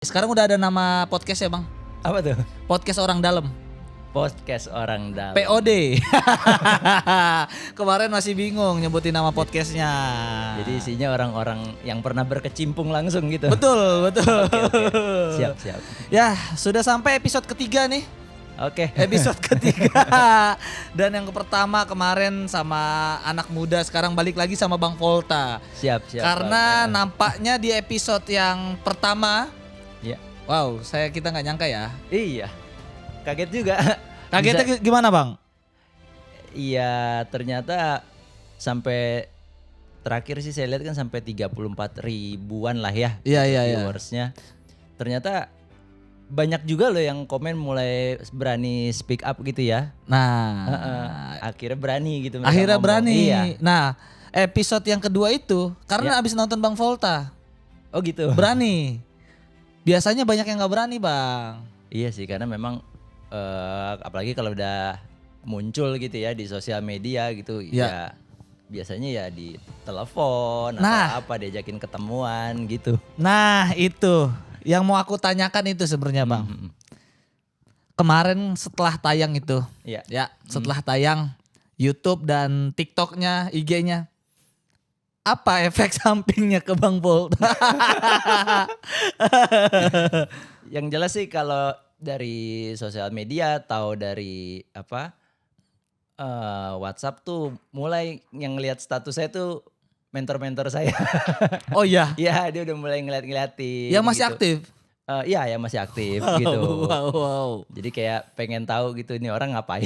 Sekarang udah ada nama podcast ya bang? Apa tuh? Podcast Orang Dalam. Podcast Orang Dalam. POD. Kemarin masih bingung nyebutin nama podcastnya. Jadi isinya orang-orang yang pernah berkecimpung langsung gitu. Betul. Oke. Siap. Ya sudah sampai episode ketiga nih. Oke. Episode ketiga. Dan yang pertama kemarin sama anak muda, sekarang balik lagi sama Bang Volta. Siap. Karena nampaknya di episode yang pertama, Ya. wow, kita nggak nyangka ya. Iya. Kaget juga. Kagetnya gimana bang? Iya, ternyata sampai terakhir sih saya lihat kan sampai 34 ribuan lah ya. Iya. Viewersnya. Ternyata banyak juga loh yang komen mulai berani speak up gitu ya. Nah, Akhirnya berani gitu. mereka akhirnya ngomong. berani. Iya. Nah, episode yang kedua itu karena abis nonton Bang Volta Oh gitu. berani. Biasanya banyak yang nggak berani bang. Iya sih, karena memang apalagi kalau udah muncul gitu ya di sosial media gitu ya biasanya ya di telepon atau apa diajakin ketemuan gitu. Nah itu yang mau aku tanyakan itu sebenarnya bang. Kemarin setelah tayang itu, Iya. setelah tayang YouTube dan TikToknya, IG-nya, apa efek sampingnya ke Bang Volta? Yang jelas sih kalau dari sosial media atau dari WhatsApp tuh mulai yang ngelihat status saya tuh mentor-mentor saya. Oh iya, Iya, dia udah mulai ngeliat-ngeliatin. yang masih gitu. aktif. Iya, yang masih aktif gitu. Wow. Jadi kayak pengen tahu gitu ini orang ngapain.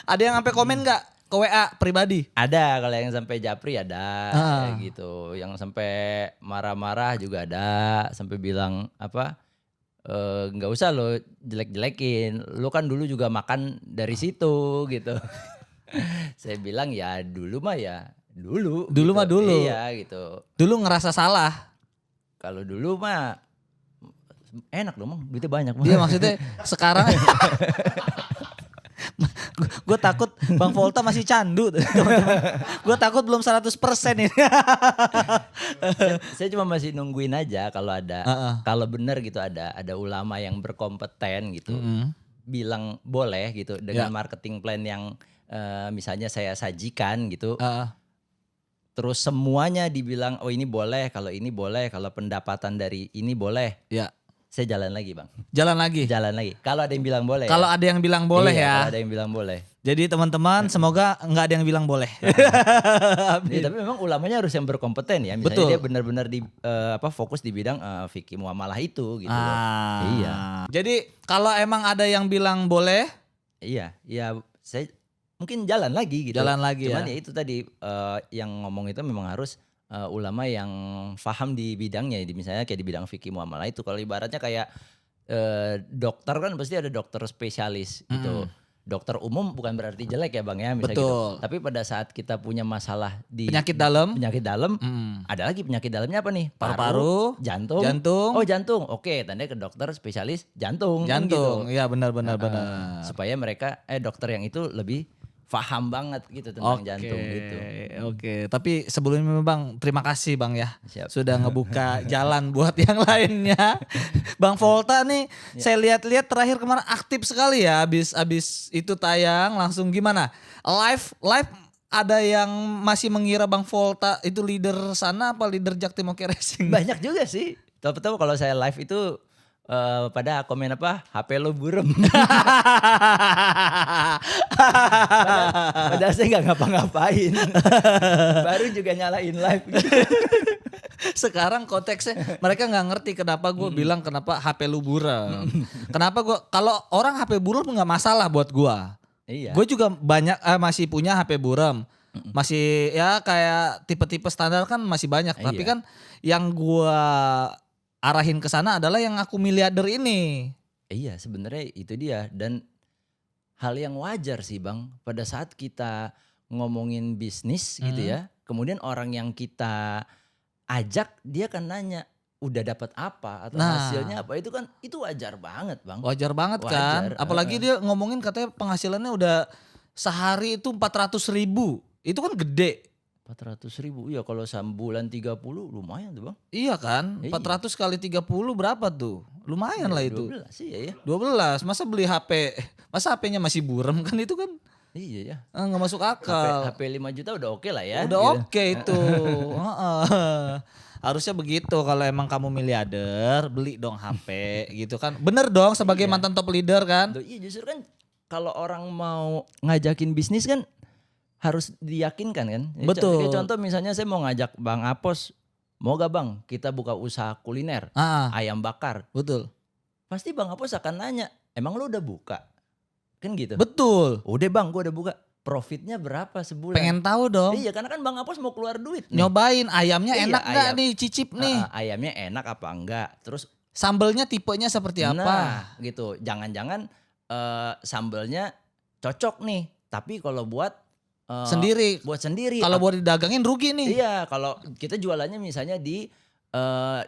Ada yang sampai komen nggak ke WA pribadi? Ada, kalau yang sampai japri ada kayak gitu. Yang sampai marah-marah juga ada, sampai bilang nggak usah lo jelek-jelekin. Lo kan dulu juga makan dari situ gitu. Saya bilang ya dulu mah ya dulu. Dulu gitu. mah dulu. Iya gitu. Dulu ngerasa salah. Kalau dulu mah enak dong, Mang. Duitnya banyak. Dia maksudnya sekarang gue takut Bang Volta masih candu. Gue takut belum 100% ini. saya cuma masih nungguin aja kalau ada kalau benar gitu ada ulama yang berkompeten gitu bilang boleh gitu dengan marketing plan yang misalnya saya sajikan gitu. Terus semuanya dibilang oh ini boleh, kalau pendapatan dari ini boleh. Ya. Saya jalan lagi, Bang. Jalan lagi. Kalau ada yang bilang boleh. Kalau ada yang bilang boleh ya. Kalau ada yang bilang boleh. Jadi teman-teman semoga nggak ada yang bilang boleh. Tapi memang ulamanya harus yang berkompeten ya. Misalnya Betul. dia benar-benar di fokus di bidang fikih muamalah itu gitu loh. Iya. Jadi kalau emang ada yang bilang boleh, Iya, ya saya mungkin jalan lagi gitu. Jalan lagi. Cuman ya itu tadi yang ngomong itu memang harus ulama yang paham di bidangnya, misalnya kayak di bidang fikih muamalah itu. Kalau ibaratnya kayak dokter kan pasti ada dokter spesialis gitu. Dokter umum bukan berarti jelek ya Bang ya misalnya Betul. gitu. Tapi pada saat kita punya masalah di penyakit dalam, ada lagi penyakit dalamnya apa nih? Paru-paru, jantung. Oh jantung. Oke, tandanya ke dokter spesialis jantung. jantung. Gitu. Iya benar. Supaya mereka dokter yang itu lebih paham banget gitu tentang jantung gitu. Oke, tapi sebelumnya Bang, terima kasih Bang ya. Siap. Sudah ngebuka jalan buat yang lainnya. Bang Volta nih, saya lihat-lihat terakhir kemarin aktif sekali ya. Abis itu tayang langsung gimana? Live ada yang masih mengira Bang Volta itu leader sana apa leader Jaktim Oke Racing? Banyak juga sih. Tahu-tahu kalau saya live itu pada komen HP lo burem. Padahal saya nggak ngapa-ngapain. Baru juga nyalain live. Sekarang konteksnya mereka nggak ngerti kenapa gue bilang kenapa HP lu buram. Kenapa gue kalau orang HP buram nggak masalah buat gue. Iya. Gue juga banyak masih punya HP buram. Masih ya kayak tipe-tipe standar kan masih banyak. Tapi kan yang gue arahin ke sana adalah yang aku miliarder ini. Iya, sebenarnya itu dia dan hal yang wajar sih Bang pada saat kita ngomongin bisnis gitu ya. Kemudian orang yang kita ajak dia kan nanya udah dapat apa atau hasilnya apa, itu wajar banget Bang. Wajar banget kan. Apalagi dia ngomongin katanya penghasilannya udah sehari itu 400.000. Itu kan gede. 400.000 ya kalau sebulan 30 lumayan tuh Bang. Iya kan? Iya. 400 kali 30 berapa tuh? Lumayan lah itu. 12 sih ya. 12. Masa beli HP, masa HP-nya masih buram kan itu kan Iya ya. nggak masuk akal. HP 5 juta udah oke lah ya. Udah gitu. oke itu. Heeh. Harusnya begitu kalau emang kamu miliarder, beli dong HP gitu kan. Bener dong sebagai Iya. mantan top leader kan? Iya justru kan kalau orang mau ngajakin bisnis kan harus diyakinkan kan. Betul. Kayak contoh misalnya saya mau ngajak Bang Apos, mau gak Bang kita buka usaha kuliner, Ah, ayam bakar. betul. Pasti Bang Apos akan nanya, emang lu udah buka? Kan gitu. Betul. Udah Bang gua udah buka. Profitnya berapa sebulan? Pengen tahu dong. Iya karena kan Bang Apos mau keluar duit nih. Nyobain ayamnya Iya, enak nggak ayam. nih, cicip nih. Ayamnya enak apa enggak? Terus Sambelnya tipenya seperti apa? nah gitu. Jangan-jangan sambelnya cocok nih. Tapi kalau buat Sendiri. buat sendiri. Kalau buat didagangin rugi nih. Iya, kalau kita jualannya misalnya di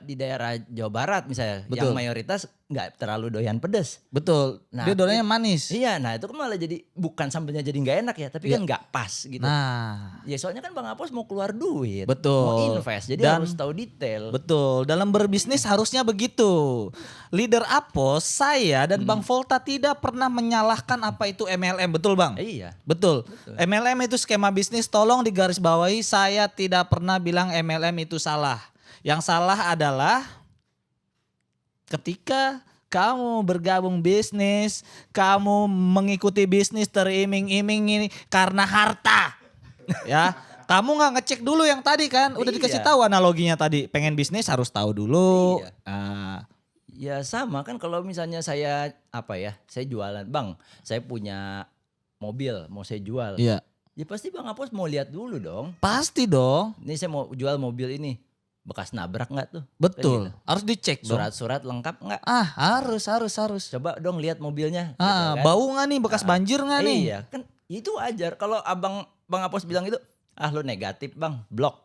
daerah Jawa Barat misalnya, Betul. yang mayoritas nggak terlalu doyan pedes. Betul. Nah, Dia doanya manis. Iya, nah itu kan malah jadi bukan sambelnya jadi nggak enak ya, tapi kan nggak pas gitu. Nah, Ya soalnya kan Bang Apos mau keluar duit, betul. mau invest, jadi Dan- harus tahu detail. betul. Dalam berbisnis harusnya begitu. Leader Apos, saya dan Bang Volta tidak pernah menyalahkan apa itu MLM. Betul Bang? Iya, Betul. MLM itu skema bisnis, tolong digarisbawahi, saya tidak pernah bilang MLM itu salah. Yang salah adalah ketika kamu bergabung bisnis, kamu mengikuti bisnis teriming-iming ini karena harta. Ya, kamu nggak ngecek dulu yang tadi kan, udah dikasih Iya. tahu analoginya tadi. Pengen bisnis harus tahu dulu. Iya. Ah, ya sama kan kalau misalnya saya saya jualan, Bang, saya punya mobil mau saya jual. iya. Ya pasti Bang Apos mau lihat dulu dong. Pasti dong. Ini saya mau jual mobil ini. Bekas nabrak nggak tuh? Betul. Kayak gitu. Harus dicek dong. Surat-surat lengkap nggak? Ah, harus. Coba dong lihat mobilnya. Ah, gitu kan. bau nggak nih? Bekas banjir nggak nih? Iya, kan itu wajar. Kalau Bang Apos bilang itu, lu negatif Bang, blok.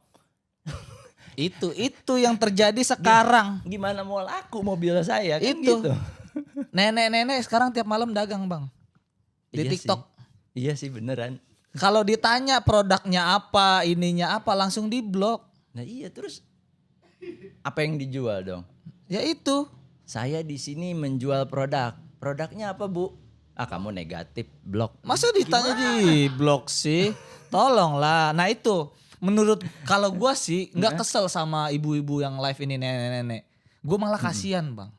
Itu yang terjadi sekarang. Gimana mau laku mobil saya kan Itu. gitu. Nenek-nenek sekarang tiap malam dagang Bang. Di Iya TikTok. sih. Iya sih beneran. Kalau ditanya produknya apa, ininya apa, langsung diblok. Nah iya terus apa yang dijual dong? Ya itu. Saya di sini menjual produk. Produknya apa Bu? Kamu negatif, blok. Masa ditanya di blok sih? Tolonglah. Nah itu. Menurut kalau gua sih nggak kesel sama ibu-ibu yang live ini nenek-nenek. Gue malah kasihan Bang.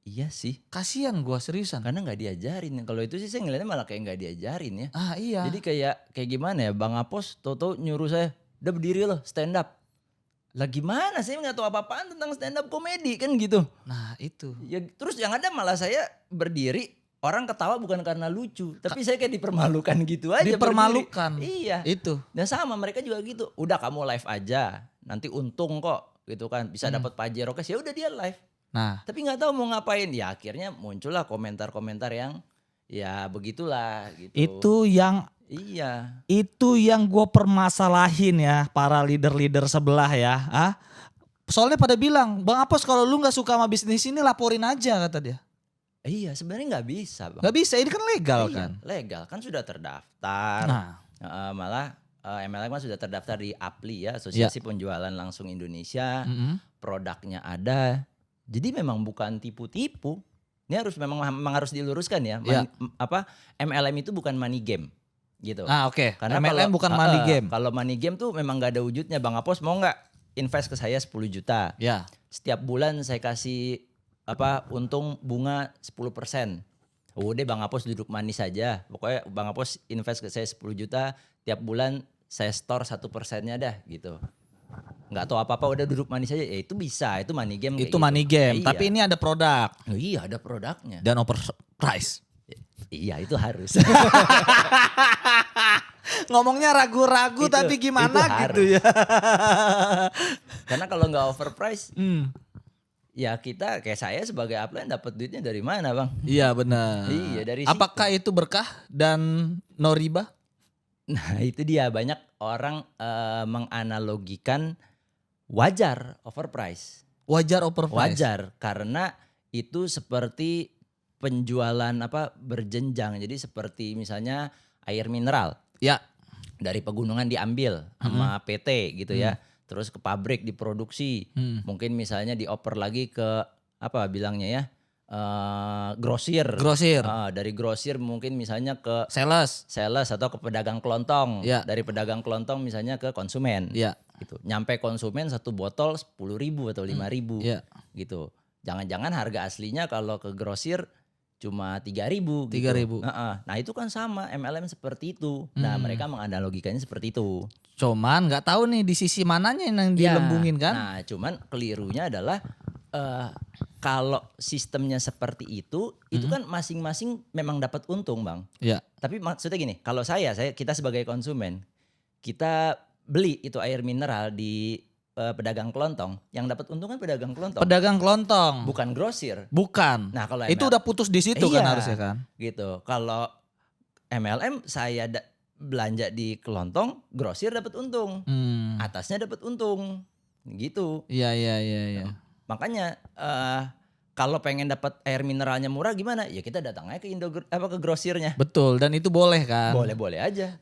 Iya sih. Kasihan gua seriusan. Karena nggak diajarin. Kalau itu sih saya ngeliatnya malah kayak nggak diajarin ya. Ah iya. Jadi kayak gimana ya, Bang Apos toto nyuruh saya, udah berdiri loh stand up. Lah gimana, saya nggak tahu apa-apaan tentang stand up komedi kan gitu. Nah itu. Ya terus yang ada malah saya berdiri, orang ketawa bukan karena lucu, tapi saya kayak dipermalukan gitu aja. Dipermalukan. Berdiri. Iya. Itu. Dan sama mereka juga gitu. Udah kamu live aja, nanti untung kok gitu kan, bisa dapat pajero cash, ya udah dia live. Nah. Tapi nggak tahu mau ngapain. Ya akhirnya muncullah komentar-komentar yang ya begitulah gitu. Itu yang gue permasalahin ya para leader-leader sebelah ya. Soalnya pada bilang, Bang Apos kalau lu nggak suka sama bisnis ini laporin aja kata dia. Iya sebenarnya nggak bisa Bang. Nggak bisa, ini kan legal Iya, kan. legal kan sudah terdaftar. Nah, Malah MLM kan sudah terdaftar di APLI ya, Asosiasi Penjualan Langsung Indonesia. Produknya ada. Jadi memang bukan tipu-tipu. Ini memang harus diluruskan ya. MLM itu bukan money game gitu. Oke. Karena MLM bukan money game. Kalau money game tuh memang gak ada wujudnya. Bang Apos mau nggak invest ke saya 10 juta. Ya. Setiap bulan saya kasih untung bunga 10%. Udah Bang Apos duduk manis saja. Pokoknya Bang Apos invest ke saya 10 juta. Tiap bulan saya store 1%-nya dah gitu. Nggak tahu apa-apa udah duduk manis aja. Ya itu bisa, itu money game. Itu money game. Iya. Tapi ini ada produk Oh, iya ada produknya. dan overprice. Iya itu harus. Ngomongnya ragu-ragu Itu- tapi gimana itu gitu ya. Karena kalau nggak overprice, Hmm. ya kita kayak saya sebagai upline dapat duitnya dari mana Bang? Iya benar. Iya, dari situ. Apakah itu berkah dan no riba? Nah itu dia banyak orang menganalogikan wajar overprice. Wajar overprice. Wajar karena itu seperti penjualan berjenjang. Jadi seperti misalnya air mineral. Ya. dari pegunungan diambil sama PT gitu ya. Terus ke pabrik diproduksi. Mungkin misalnya dioper lagi ke apa bilangnya ya? Grosir. Dari grosir mungkin misalnya ke Sales atau ke pedagang kelontong. Ya. Dari pedagang kelontong misalnya ke konsumen. Ya. Gitu. Nyampe konsumen satu botol 10.000 atau 5.000 Ya. gitu. Jangan-jangan harga aslinya kalau ke grosir cuma 3.000 gitu. 3.000. Nah itu kan sama MLM seperti itu. Nah mereka menganalogikannya seperti itu. Cuman nggak tahu nih di sisi mananya yang dilembungin kan? Nah cuman kelirunya adalah kalau sistemnya seperti itu kan masing-masing memang dapat untung bang. Ya. Tapi maksudnya gini, kalau kita sebagai konsumen, kita beli itu air mineral di pedagang kelontong, yang dapat untung kan pedagang kelontong. Pedagang kelontong. Bukan grosir. Bukan. Nah kalau itu udah putus di situ kan harusnya kan? Gitu. Kalau MLM saya belanja di kelontong, grosir dapat untung, atasnya dapat untung, gitu. Iya. Makanya kalau pengen dapat air mineralnya murah gimana? Ya kita datang aja ke grosirnya. Betul, dan itu boleh kan? Boleh aja.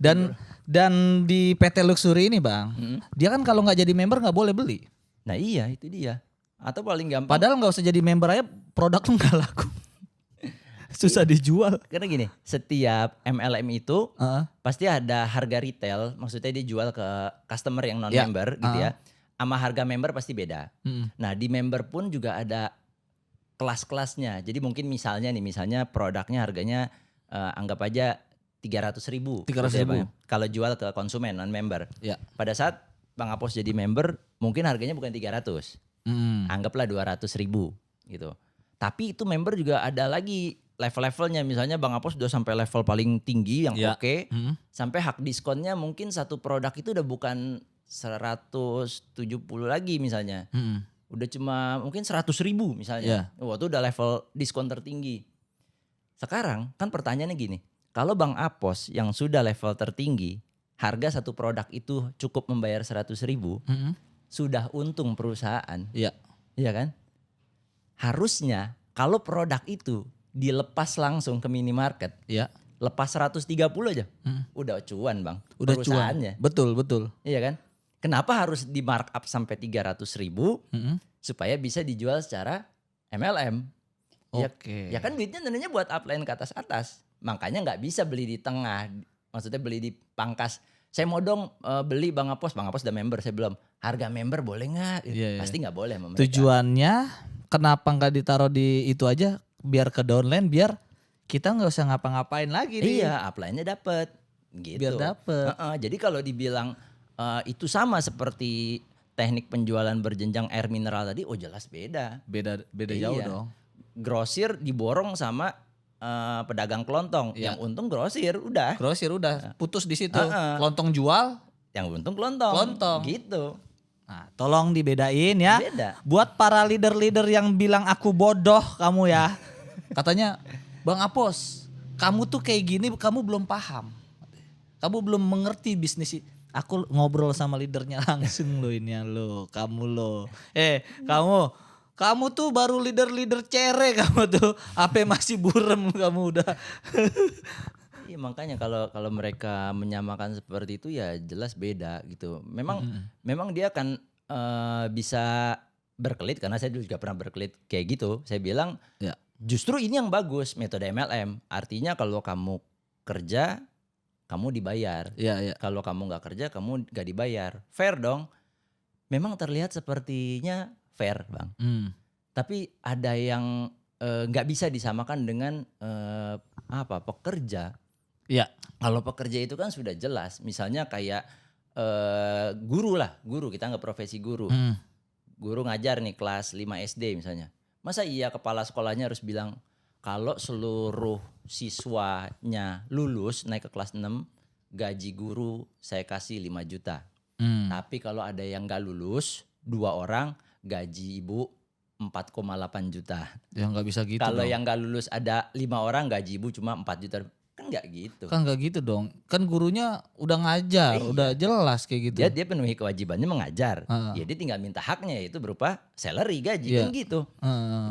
Dan di PT Luxury ini bang, dia kan kalau nggak jadi member nggak boleh beli. Nah iya itu dia. Atau paling gampang. Padahal nggak usah jadi member aja, produk tuh nggak laku. Susah dijual. Karena gini, setiap MLM itu pasti ada harga retail, maksudnya dia jual ke customer yang non member gitu ya. Sama harga member pasti beda. Nah di member pun juga ada kelas-kelasnya. Jadi mungkin misalnya produknya harganya anggap aja 300.000. 300.000. Kalau jual ke konsumen non member. Ya. Pada saat Bang Apos jadi member, mungkin harganya bukan 300. Anggaplah 200.000 gitu. Tapi itu member juga ada lagi level-levelnya. Misalnya Bang Apos udah sampai level paling tinggi yang oke. Sampai hak diskonnya mungkin satu produk itu udah bukan 170 lagi misalnya. Udah cuma mungkin 100.000 misalnya. Itu udah level diskon tertinggi. Sekarang kan pertanyaannya gini. Kalau Bang Apos yang sudah level tertinggi, harga satu produk itu cukup membayar 100.000, sudah untung perusahaan. Iya kan? Harusnya kalau produk itu dilepas langsung ke minimarket, lepas 130 aja, udah cuan bang. Udah perusahaannya. Cuan. Betul. Iya kan? Kenapa harus di markup sampai 300.000 supaya bisa dijual secara MLM? Ya kan duitnya tentunya buat upline ke atas. Makanya nggak bisa beli di tengah. Maksudnya beli di pangkas. Saya mau dong beli Bang Apos udah member. Saya belum. Harga member boleh nggak? Pasti nggak boleh sama mereka. Tujuannya kenapa nggak ditaruh di itu aja? Biar ke downline, biar kita nggak usah ngapa-ngapain lagi. Iya, upline-nya dapet. Gitu. Biar dapet. Jadi kalau dibilang itu sama seperti teknik penjualan berjenjang air mineral tadi, jelas beda. Beda jauh dong. Grosir diborong sama pedagang kelontong. Yang untung grosir udah. Putus di situ. Kelontong jual, yang untung kelontong. Gitu. Nah, tolong dibedain ya. Beda. Buat para leader-leader yang bilang aku bodoh kamu ya. Katanya, Bang Apos, kamu tuh kayak gini, kamu belum paham. Kamu belum mengerti bisnis. Aku ngobrol sama leadernya langsung lo ini lo, kamu lo. Kamu tuh baru leader cere kamu tuh. Apa masih burem kamu udah. Iya makanya kalau mereka menyamakan seperti itu ya jelas beda gitu. Memang dia akan bisa berkelit karena saya juga pernah berkelit kayak gitu. Saya bilang justru ini yang bagus metode MLM. Artinya kalau kamu kerja kamu dibayar. Kalau kamu nggak kerja kamu nggak dibayar. Fair dong. Memang terlihat sepertinya fair bang. Tapi ada yang nggak bisa disamakan dengan pekerja. Kalau pekerja itu kan sudah jelas. Misalnya kayak guru kita nggak profesi guru. Guru ngajar nih kelas 5 SD misalnya. Masa iya kepala sekolahnya harus bilang kalau seluruh siswanya lulus naik ke kelas 6 gaji guru saya kasih 5 juta. Tapi kalau ada yang gak lulus 2 orang gaji ibu 4,8 juta. Ya nggak bisa gitu. Kalau yang gak lulus ada 5 orang gaji ibu cuma 4 juta. Kan gak gitu. Kan gak gitu dong. Kan gurunya udah ngajar, udah jelas kayak gitu. Dia penuhi kewajibannya mengajar. Ya dia tinggal minta haknya yaitu berupa salary gaji kan gitu.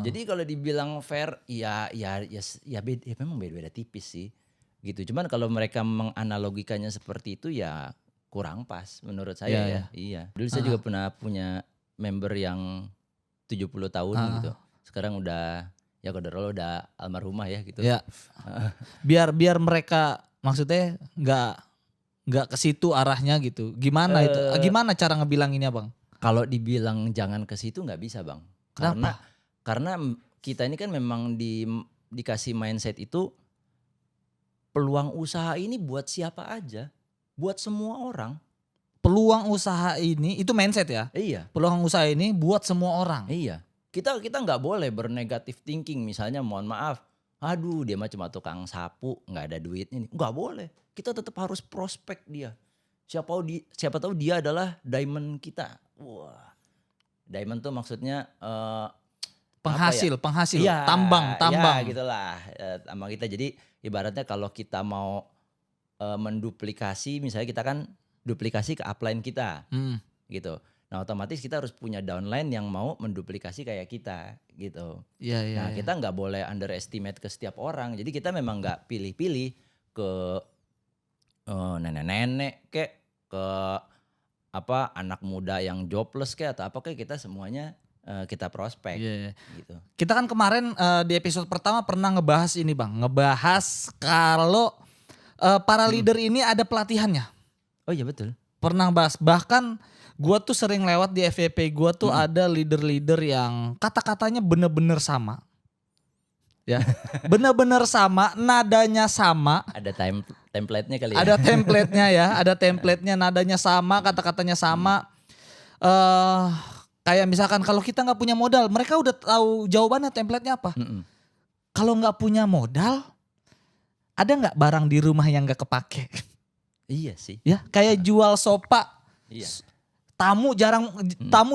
Jadi kalau dibilang fair ya memang beda-beda tipis sih. gitu. Cuman kalau mereka menganalogikannya seperti itu ya kurang pas menurut saya ya. Iya. Dulu saya juga pernah punya member yang 70 tahun gitu. Sekarang udah ya qadarullah udah almarhumah ya gitu. Ya. Biar mereka maksudnya nggak ke situ arahnya gitu. Gimana itu? Gimana cara ngebilanginnya, Bang? Kalau dibilang jangan ke situ nggak bisa, Bang. Karena kita ini kan memang dikasih mindset itu peluang usaha ini buat siapa aja, buat semua orang. Peluang usaha ini itu mindset ya? Iya. Peluang usaha ini buat semua orang. Iya. Kita nggak boleh bernegatif thinking, misalnya mohon maaf, aduh dia mah cuma tukang sapu, nggak ada duitnya nih. Nggak boleh. Kita tetap harus prospek dia. Siapa tahu dia adalah diamond kita. Wah. Diamond tuh maksudnya penghasil, ya, tambang. Ya gitulah, tambang kita. Jadi ibaratnya kalau kita mau menduplikasi, misalnya kita kan duplikasi ke upline kita, gitu. Nah otomatis kita harus punya downline yang mau menduplikasi kayak kita, gitu. Nah kita nggak boleh underestimate ke setiap orang. Jadi kita memang nggak pilih-pilih ke nenek-nenek ke anak muda yang jobless atau apa kita semuanya kita prospek. Gitu. Kita kan kemarin di episode pertama pernah ngebahas ini, Bang. Ngebahas kalau para leader ini ada pelatihannya. Oh iya betul. Pernah bahas. Bahkan gue tuh sering lewat di FVP gue tuh ada leader-leader yang kata-katanya bener-bener sama. Ya, bener-bener sama, nadanya sama. Ada template-nya kali ya. Ada template-nya ya, ada template-nya, nadanya sama, kata-katanya sama. Kayak misalkan kalau kita nggak punya modal, mereka udah tahu jawabannya, template-nya apa. Kalau nggak punya modal, ada nggak barang di rumah yang nggak kepake? Iya sih. Ya, kayak jual sofa. Iya. Tamu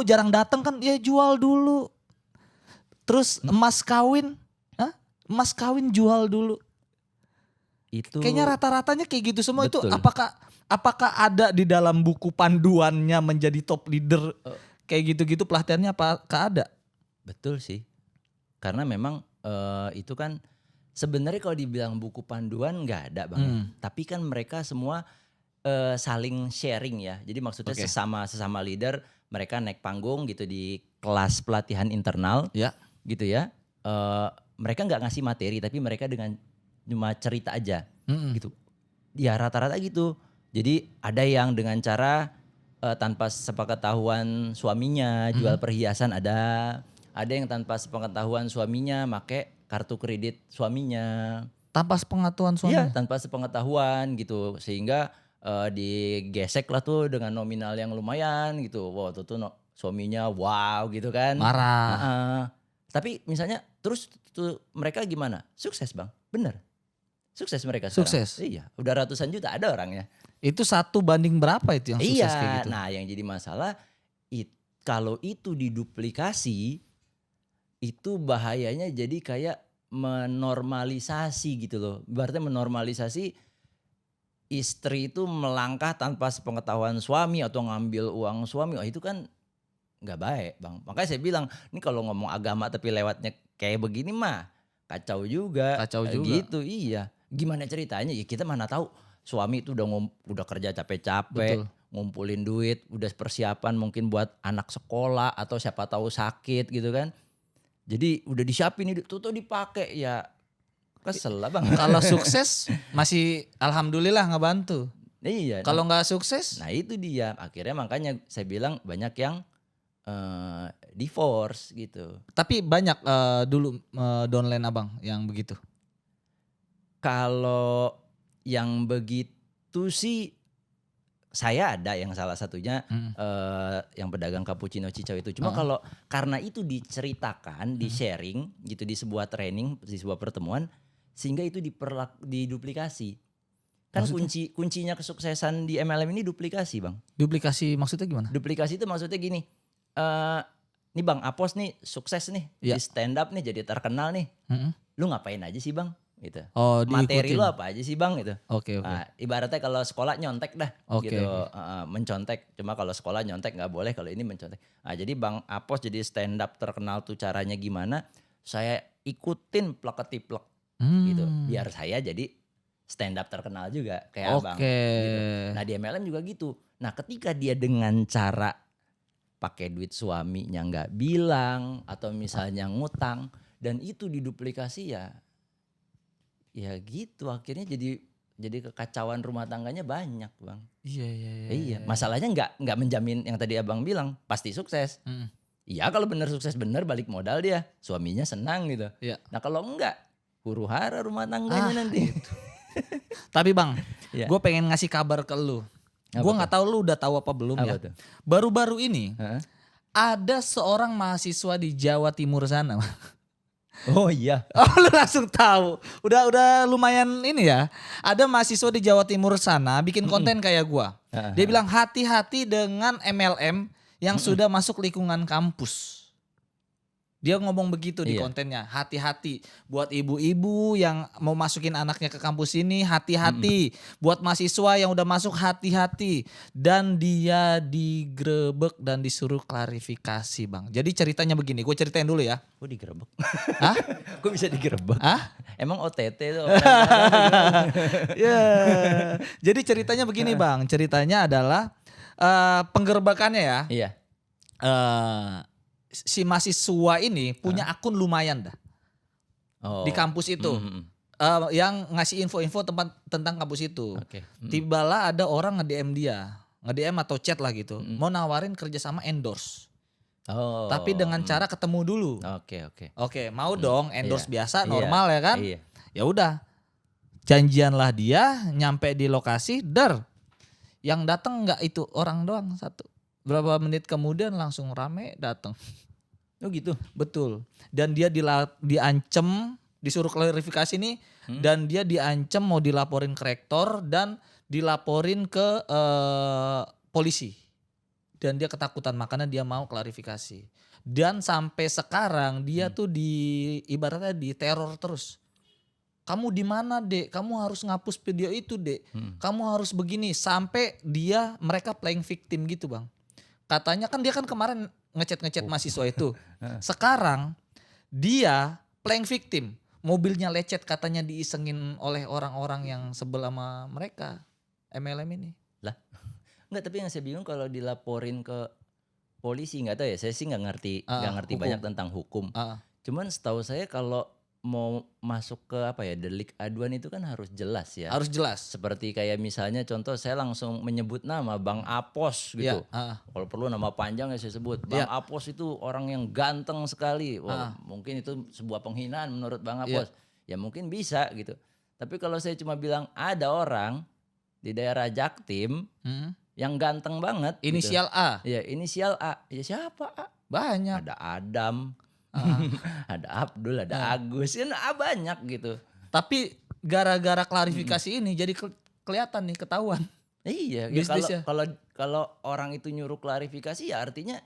jarang datang kan, ya jual dulu. Terus emas kawin jual dulu. Itu kayaknya rata-ratanya kayak gitu semua. betul. Itu apakah ada di dalam buku panduannya menjadi top leader kayak gitu-gitu pelatihannya, apakah ada? Betul sih. Karena memang itu kan sebenarnya kalau dibilang buku panduan nggak ada, Bang. Tapi kan mereka semua saling sharing ya. Jadi maksudnya sesama leader mereka naik panggung gitu di kelas pelatihan internal. Ya. Gitu ya. Mereka nggak ngasih materi tapi mereka dengan cuma cerita aja. Gitu. Ya rata-rata gitu. Jadi ada yang dengan cara tanpa sepengetahuan suaminya jual perhiasan, ada yang tanpa sepengetahuan suaminya make kartu kredit suaminya. Tanpa sepengetahuan suami? Iya, tanpa sepengetahuan gitu. Sehingga digesek lah tuh dengan nominal yang lumayan gitu. Wow, tuh suaminya wow gitu kan. Marah. Tapi misalnya terus tuh mereka gimana? Sukses, Bang. Bener. Sukses mereka sekarang. Sukses? Iya, udah ratusan juta ada orangnya. Itu 1 banding berapa itu yang sukses kayak gitu? Nah yang jadi masalah kalau itu diduplikasi itu bahayanya jadi kayak menormalisasi gitu loh. Berarti menormalisasi istri itu melangkah tanpa sepengetahuan suami atau ngambil uang suami. Oh itu kan nggak baik, Bang. Makanya saya bilang ini kalau ngomong agama tapi lewatnya kayak begini mah kacau juga. Gitu, iya. Gimana ceritanya? Ya kita mana tahu suami itu udah kerja capek-capek, ngumpulin duit, udah persiapan mungkin buat anak sekolah atau siapa tahu sakit gitu kan. Jadi udah disiapin itu tuh dipakai, ya kesel lah, Bang. Kalau sukses masih alhamdulillah ngebantu. Iya. Kalau nggak sukses? Nah itu dia. Akhirnya makanya saya bilang banyak yang divorce gitu. Tapi banyak dulu downline abang yang begitu. Kalau yang begitu sih saya ada yang salah satunya yang pedagang cappuccino cicau itu. Cuma kalau karena itu diceritakan, di-sharing gitu di sebuah training, di sebuah pertemuan, sehingga itu diduplikasi. Kan kuncinya kesuksesan di MLM ini duplikasi, Bang. Duplikasi maksudnya gimana? Duplikasi itu maksudnya gini. Nih Bang Apos nih sukses nih di stand up nih, jadi terkenal nih. Lu ngapain aja sih, Bang? Gitu. Oh, materi lu apa aja sih, Bang, gitu. Oke. Nah, ibaratnya kalau sekolah nyontek dah gitu. Mencontek. Cuma kalau sekolah nyontek nggak boleh, kalau ini mencontek. Nah, jadi Bang Apos jadi stand up terkenal tuh caranya gimana? Saya ikutin plek-ketiplek gitu. Biar saya jadi stand up terkenal juga kayak abang. Oke. Gitu. Nah di MLM juga gitu. Nah ketika dia dengan cara pakai duit suaminya nggak bilang atau misalnya ngutang dan itu diduplikasi ya gitu akhirnya jadi kekacauan rumah tangganya banyak bang. Iya. Masalahnya nggak menjamin yang tadi abang bilang pasti sukses. Iya kalau bener sukses bener balik modal dia suaminya senang gitu. Iya. Nah kalau enggak huru hara rumah tangganya nanti. Gitu. Tapi bang, Iya. gue pengen ngasih kabar ke lu. Gue nggak tahu lu udah tahu apa belum Apa ya. tuh? Baru-baru ini Hah? ada seorang mahasiswa di Jawa Timur sana. Oh iya. Oh lu langsung tahu. Udah lumayan ini ya. Ada mahasiswa di Jawa Timur sana bikin konten kayak gua. Dia bilang hati-hati dengan MLM yang sudah masuk lingkungan kampus. Dia ngomong begitu di kontennya. Hati-hati buat ibu-ibu yang mau masukin anaknya ke kampus ini, hati-hati. Buat mahasiswa yang udah masuk, hati-hati. Dan dia digrebek dan disuruh klarifikasi bang. Jadi ceritanya begini, gue ceritain dulu ya. Kok digerebek? Hah? Kok bisa digerebek? Hah? Emang OTT tuh? Ya. Jadi ceritanya begini bang. Ceritanya adalah penggerbekannya ya. Iya. Si mahasiswa ini punya akun lumayan dah di kampus itu. Yang ngasih info-info tentang kampus itu. Oke. Tibalah ada orang nge-DM dia. Nge-DM atau chat lah gitu. Mau nawarin kerjasama endorse. Oh. Tapi dengan cara ketemu dulu. Oke. Mau dong endorse biasa Iya. normal ya kan. Iya. Ya udah. Janjianlah dia nyampe di lokasi. Yang datang nggak itu orang doang satu. Berapa menit kemudian langsung rame datang. Oh gitu. Betul. Dan dia diancem, disuruh klarifikasi nih, dan dia diancem mau dilaporin ke rektor dan dilaporin ke polisi. Dan dia ketakutan makanya dia mau klarifikasi. Dan sampai sekarang dia tuh ibaratnya di teror terus. Kamu di mana, Dek? Kamu harus ngapus video itu, Dek. Kamu harus begini sampai mereka playing victim gitu, Bang. Katanya kan dia kan kemarin ngechat mahasiswa itu. Sekarang dia playing victim. Mobilnya lecet katanya diisengin oleh orang-orang yang sebel sama mereka. MLM ini. Lah. Enggak, tapi yang saya bingung kalau dilaporin ke polisi nggak tahu ya. Saya sih nggak ngerti banyak tentang hukum. Cuman setahu saya kalau mau masuk ke delik aduan itu kan harus jelas ya. Harus jelas. Seperti kayak misalnya contoh saya langsung menyebut nama Bang Apos gitu. Kalau perlu nama panjang ya saya sebut. Bang Apos itu orang yang ganteng sekali. Wah, mungkin itu sebuah penghinaan menurut Bang Apos. Ya mungkin bisa gitu. Tapi kalau saya cuma bilang ada orang di daerah Jaktim yang ganteng banget. Inisial gitu. A. Ya inisial A. Ya siapa A? Banyak. Ada Adam. Ada Abdul, ada Agus, kan banyak gitu. Tapi gara-gara klarifikasi ini jadi kelihatan nih, ketahuan. Iya, kalau orang itu nyuruh klarifikasi ya artinya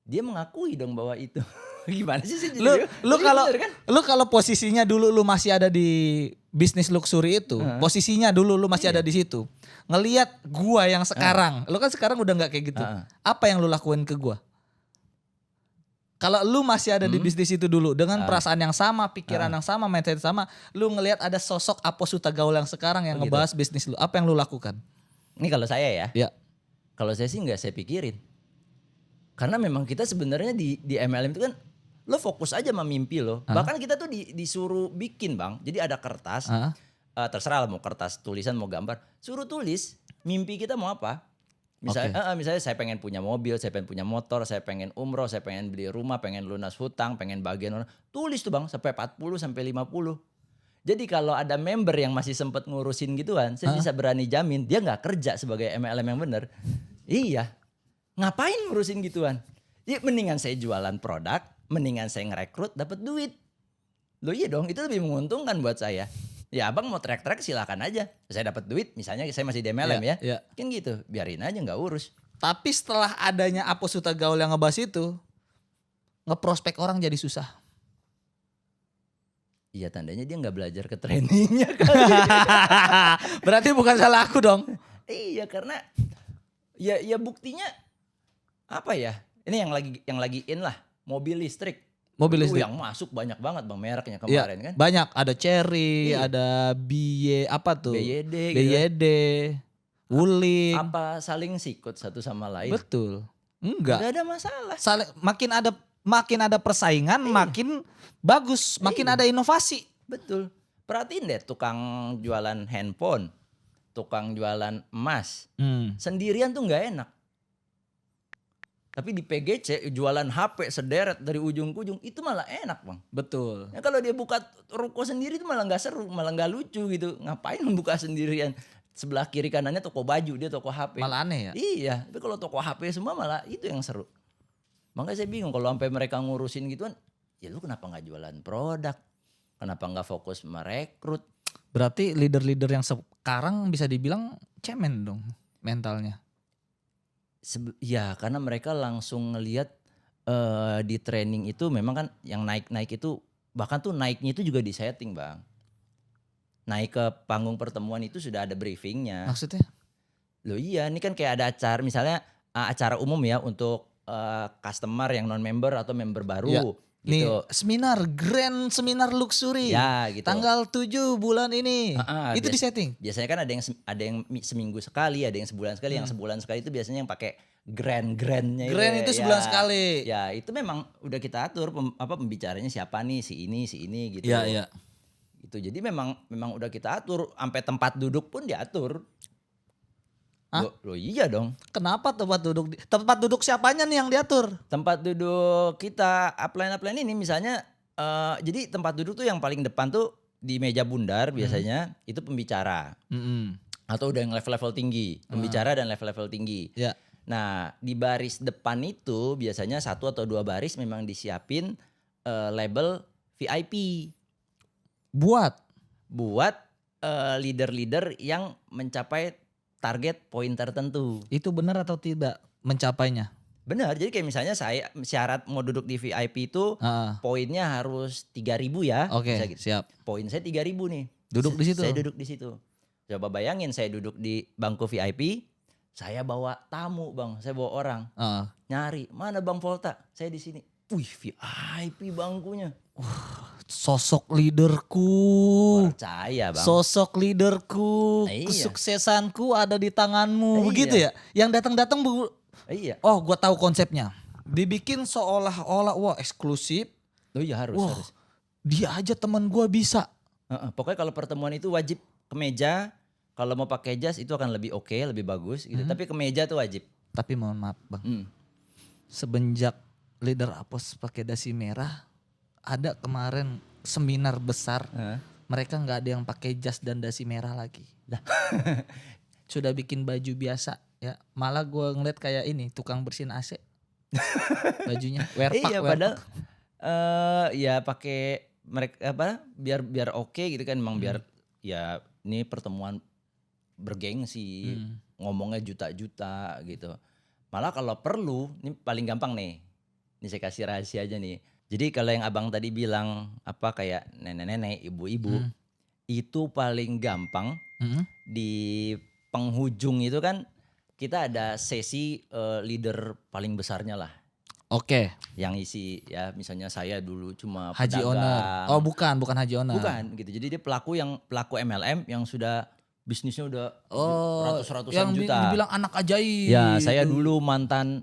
dia mengakui dong bahwa itu. Gimana sih Lu kalau posisinya dulu lu masih ada di bisnis luxury itu, posisinya dulu lu masih ada di situ. Ngelihat gua yang sekarang, lu kan sekarang udah nggak kayak gitu. Apa yang lu lakuin ke gua? Kalau lu masih ada di bisnis itu dulu dengan perasaan yang sama, pikiran yang sama, mindset sama, lu ngelihat ada sosok Apos Hutagaul yang sekarang yang ngebahas bisnis lu, apa yang lu lakukan? Ini kalau saya ya. Ya. Kalau saya sih nggak saya pikirin. Karena memang kita sebenarnya di MLM itu kan lo fokus aja sama mimpi lo. Bahkan kita tuh disuruh bikin, Bang. Jadi ada kertas. Terserah lah mau kertas tulisan mau gambar. Suruh tulis mimpi kita mau apa. Misalnya saya pengen punya mobil, saya pengen punya motor, saya pengen umroh, saya pengen beli rumah, pengen lunas hutang, pengen bagian orang. Tulis tuh Bang sampai 40 sampai 50. Jadi kalau ada member yang masih sempat ngurusin gituan, saya bisa berani jamin dia nggak kerja sebagai MLM yang benar. Iya. Ngapain ngurusin gituan? Ya mendingan saya jualan produk, mendingan saya ngerekrut dapat duit. Loh iya dong, itu lebih menguntungkan buat saya. Ya abang mau track silakan aja. Saya dapat duit, misalnya saya masih di MLM ya. Kan gitu, biarin aja nggak urus. Tapi setelah adanya Apos Hutagaul yang ngebahas itu, ngeprospek orang jadi susah. Iya tandanya dia nggak belajar ke trainingnya kali. Berarti bukan salah aku dong. Iya karena ya buktinya apa ya? Ini yang lagi in lah, mobil listrik. Mobil Itu listrik. yang masuk banyak banget Bang mereknya Iya, kemarin kan. banyak. Ada Cherry, Iya. ada apa tuh? BYD gitu. BYD, Wuling. Apa saling sikut satu sama lain? Betul. Enggak. Nggak ada masalah. Makin ada persaingan, makin bagus, makin ada inovasi. Betul. Perhatiin deh tukang jualan handphone, tukang jualan emas. Sendirian tuh nggak enak. Tapi di PGC jualan HP sederet dari ujung ke ujung itu malah enak Bang. Betul. Ya kalau dia buka ruko sendiri itu malah nggak seru, malah nggak lucu gitu. Ngapain membuka sendirian? Sebelah kiri kanannya toko baju, dia toko HP. Malah aneh ya. Iya, tapi kalau toko HP semua malah itu yang seru. Makanya saya bingung kalau sampai mereka ngurusin gituan, ya lu kenapa nggak jualan produk? Kenapa nggak fokus merekrut? Berarti leader-leader yang sekarang bisa dibilang cemen dong mentalnya. Ya karena mereka langsung ngelihat di training itu memang kan yang naik-naik itu bahkan tuh naiknya itu juga disetting Bang. Naik ke panggung pertemuan itu sudah ada briefingnya. Maksudnya? Loh iya ini kan kayak ada acara misalnya acara umum ya untuk customer yang non member atau member baru Ya. Nih gitu. grand seminar luxury. Ya gitu. Tanggal 7 bulan ini. Itu di setting. Biasanya kan ada yang seminggu sekali, ada yang sebulan sekali. Yang sebulan sekali itu biasanya yang pakai grand-grandnya Grand itu sebulan ya. sekali. Ya itu memang udah kita atur pembicaranya siapa nih, si ini gitu. Iya, iya. Itu jadi memang udah kita atur sampai tempat duduk pun diatur. Loh iya dong. Kenapa tempat duduk siapanya nih yang diatur? Tempat duduk kita upline ini misalnya jadi tempat duduk tuh yang paling depan tuh di meja bundar biasanya itu pembicara. Atau udah yang level-level tinggi, pembicara dan level-level tinggi. Ya. Nah, di baris depan itu biasanya 1 atau 2 baris memang disiapin label VIP. Buat leader-leader yang mencapai target poin tertentu. Itu benar atau tidak mencapainya? Benar, jadi kayak misalnya saya syarat mau duduk di VIP itu poinnya harus 3.000 ya. Oke, gitu. siap. Poin saya 3.000 nih. Duduk di situ? Saya duduk di situ. Coba bayangin saya duduk di bangku VIP, saya bawa tamu Bang, saya bawa orang. Nyari, mana Bang Volta? Saya di sini. Wih, VIP bangkunya. Sosok leaderku. Percaya Bang. Sosok leaderku. Iya. Kesuksesanku ada di tanganmu. Iya. Begitu ya? Yang datang-datang Iya. oh, gua tahu konsepnya. Dibikin seolah-olah wah eksklusif. Oh iya harus. Dia aja teman gua bisa. Pokoknya kalau pertemuan itu wajib kemeja. Kalau mau pakai jas itu akan lebih oke, lebih bagus gitu. Tapi kemeja tuh wajib. Tapi mohon maaf Bang. Semenjak leader Apos pakai dasi merah, ada kemarin seminar besar. Mereka nggak ada yang pakai jas dan dasi merah lagi. Sudah bikin baju biasa ya. Malah gue ngeliat kayak ini tukang bersihin AC. Bajunya wearpack. Iya padahal ya pakai mereka biar oke gitu kan emang biar ya ini pertemuan bergengsi, ngomongnya juta-juta gitu. Malah kalau perlu, ini paling gampang nih. Ini saya kasih rahasia aja nih. Jadi kalau yang abang tadi bilang apa kayak nenek-nenek, ibu-ibu, itu paling gampang di penghujung itu kan kita ada sesi leader paling besarnya lah. Oke. Yang isi ya misalnya saya dulu cuma Haji pedagang. owner. Oh bukan Haji owner. Bukan gitu. Jadi dia pelaku MLM yang sudah bisnisnya udah ratus-ratusan yang juta. dibilang anak ajaib. Ya saya dulu mantan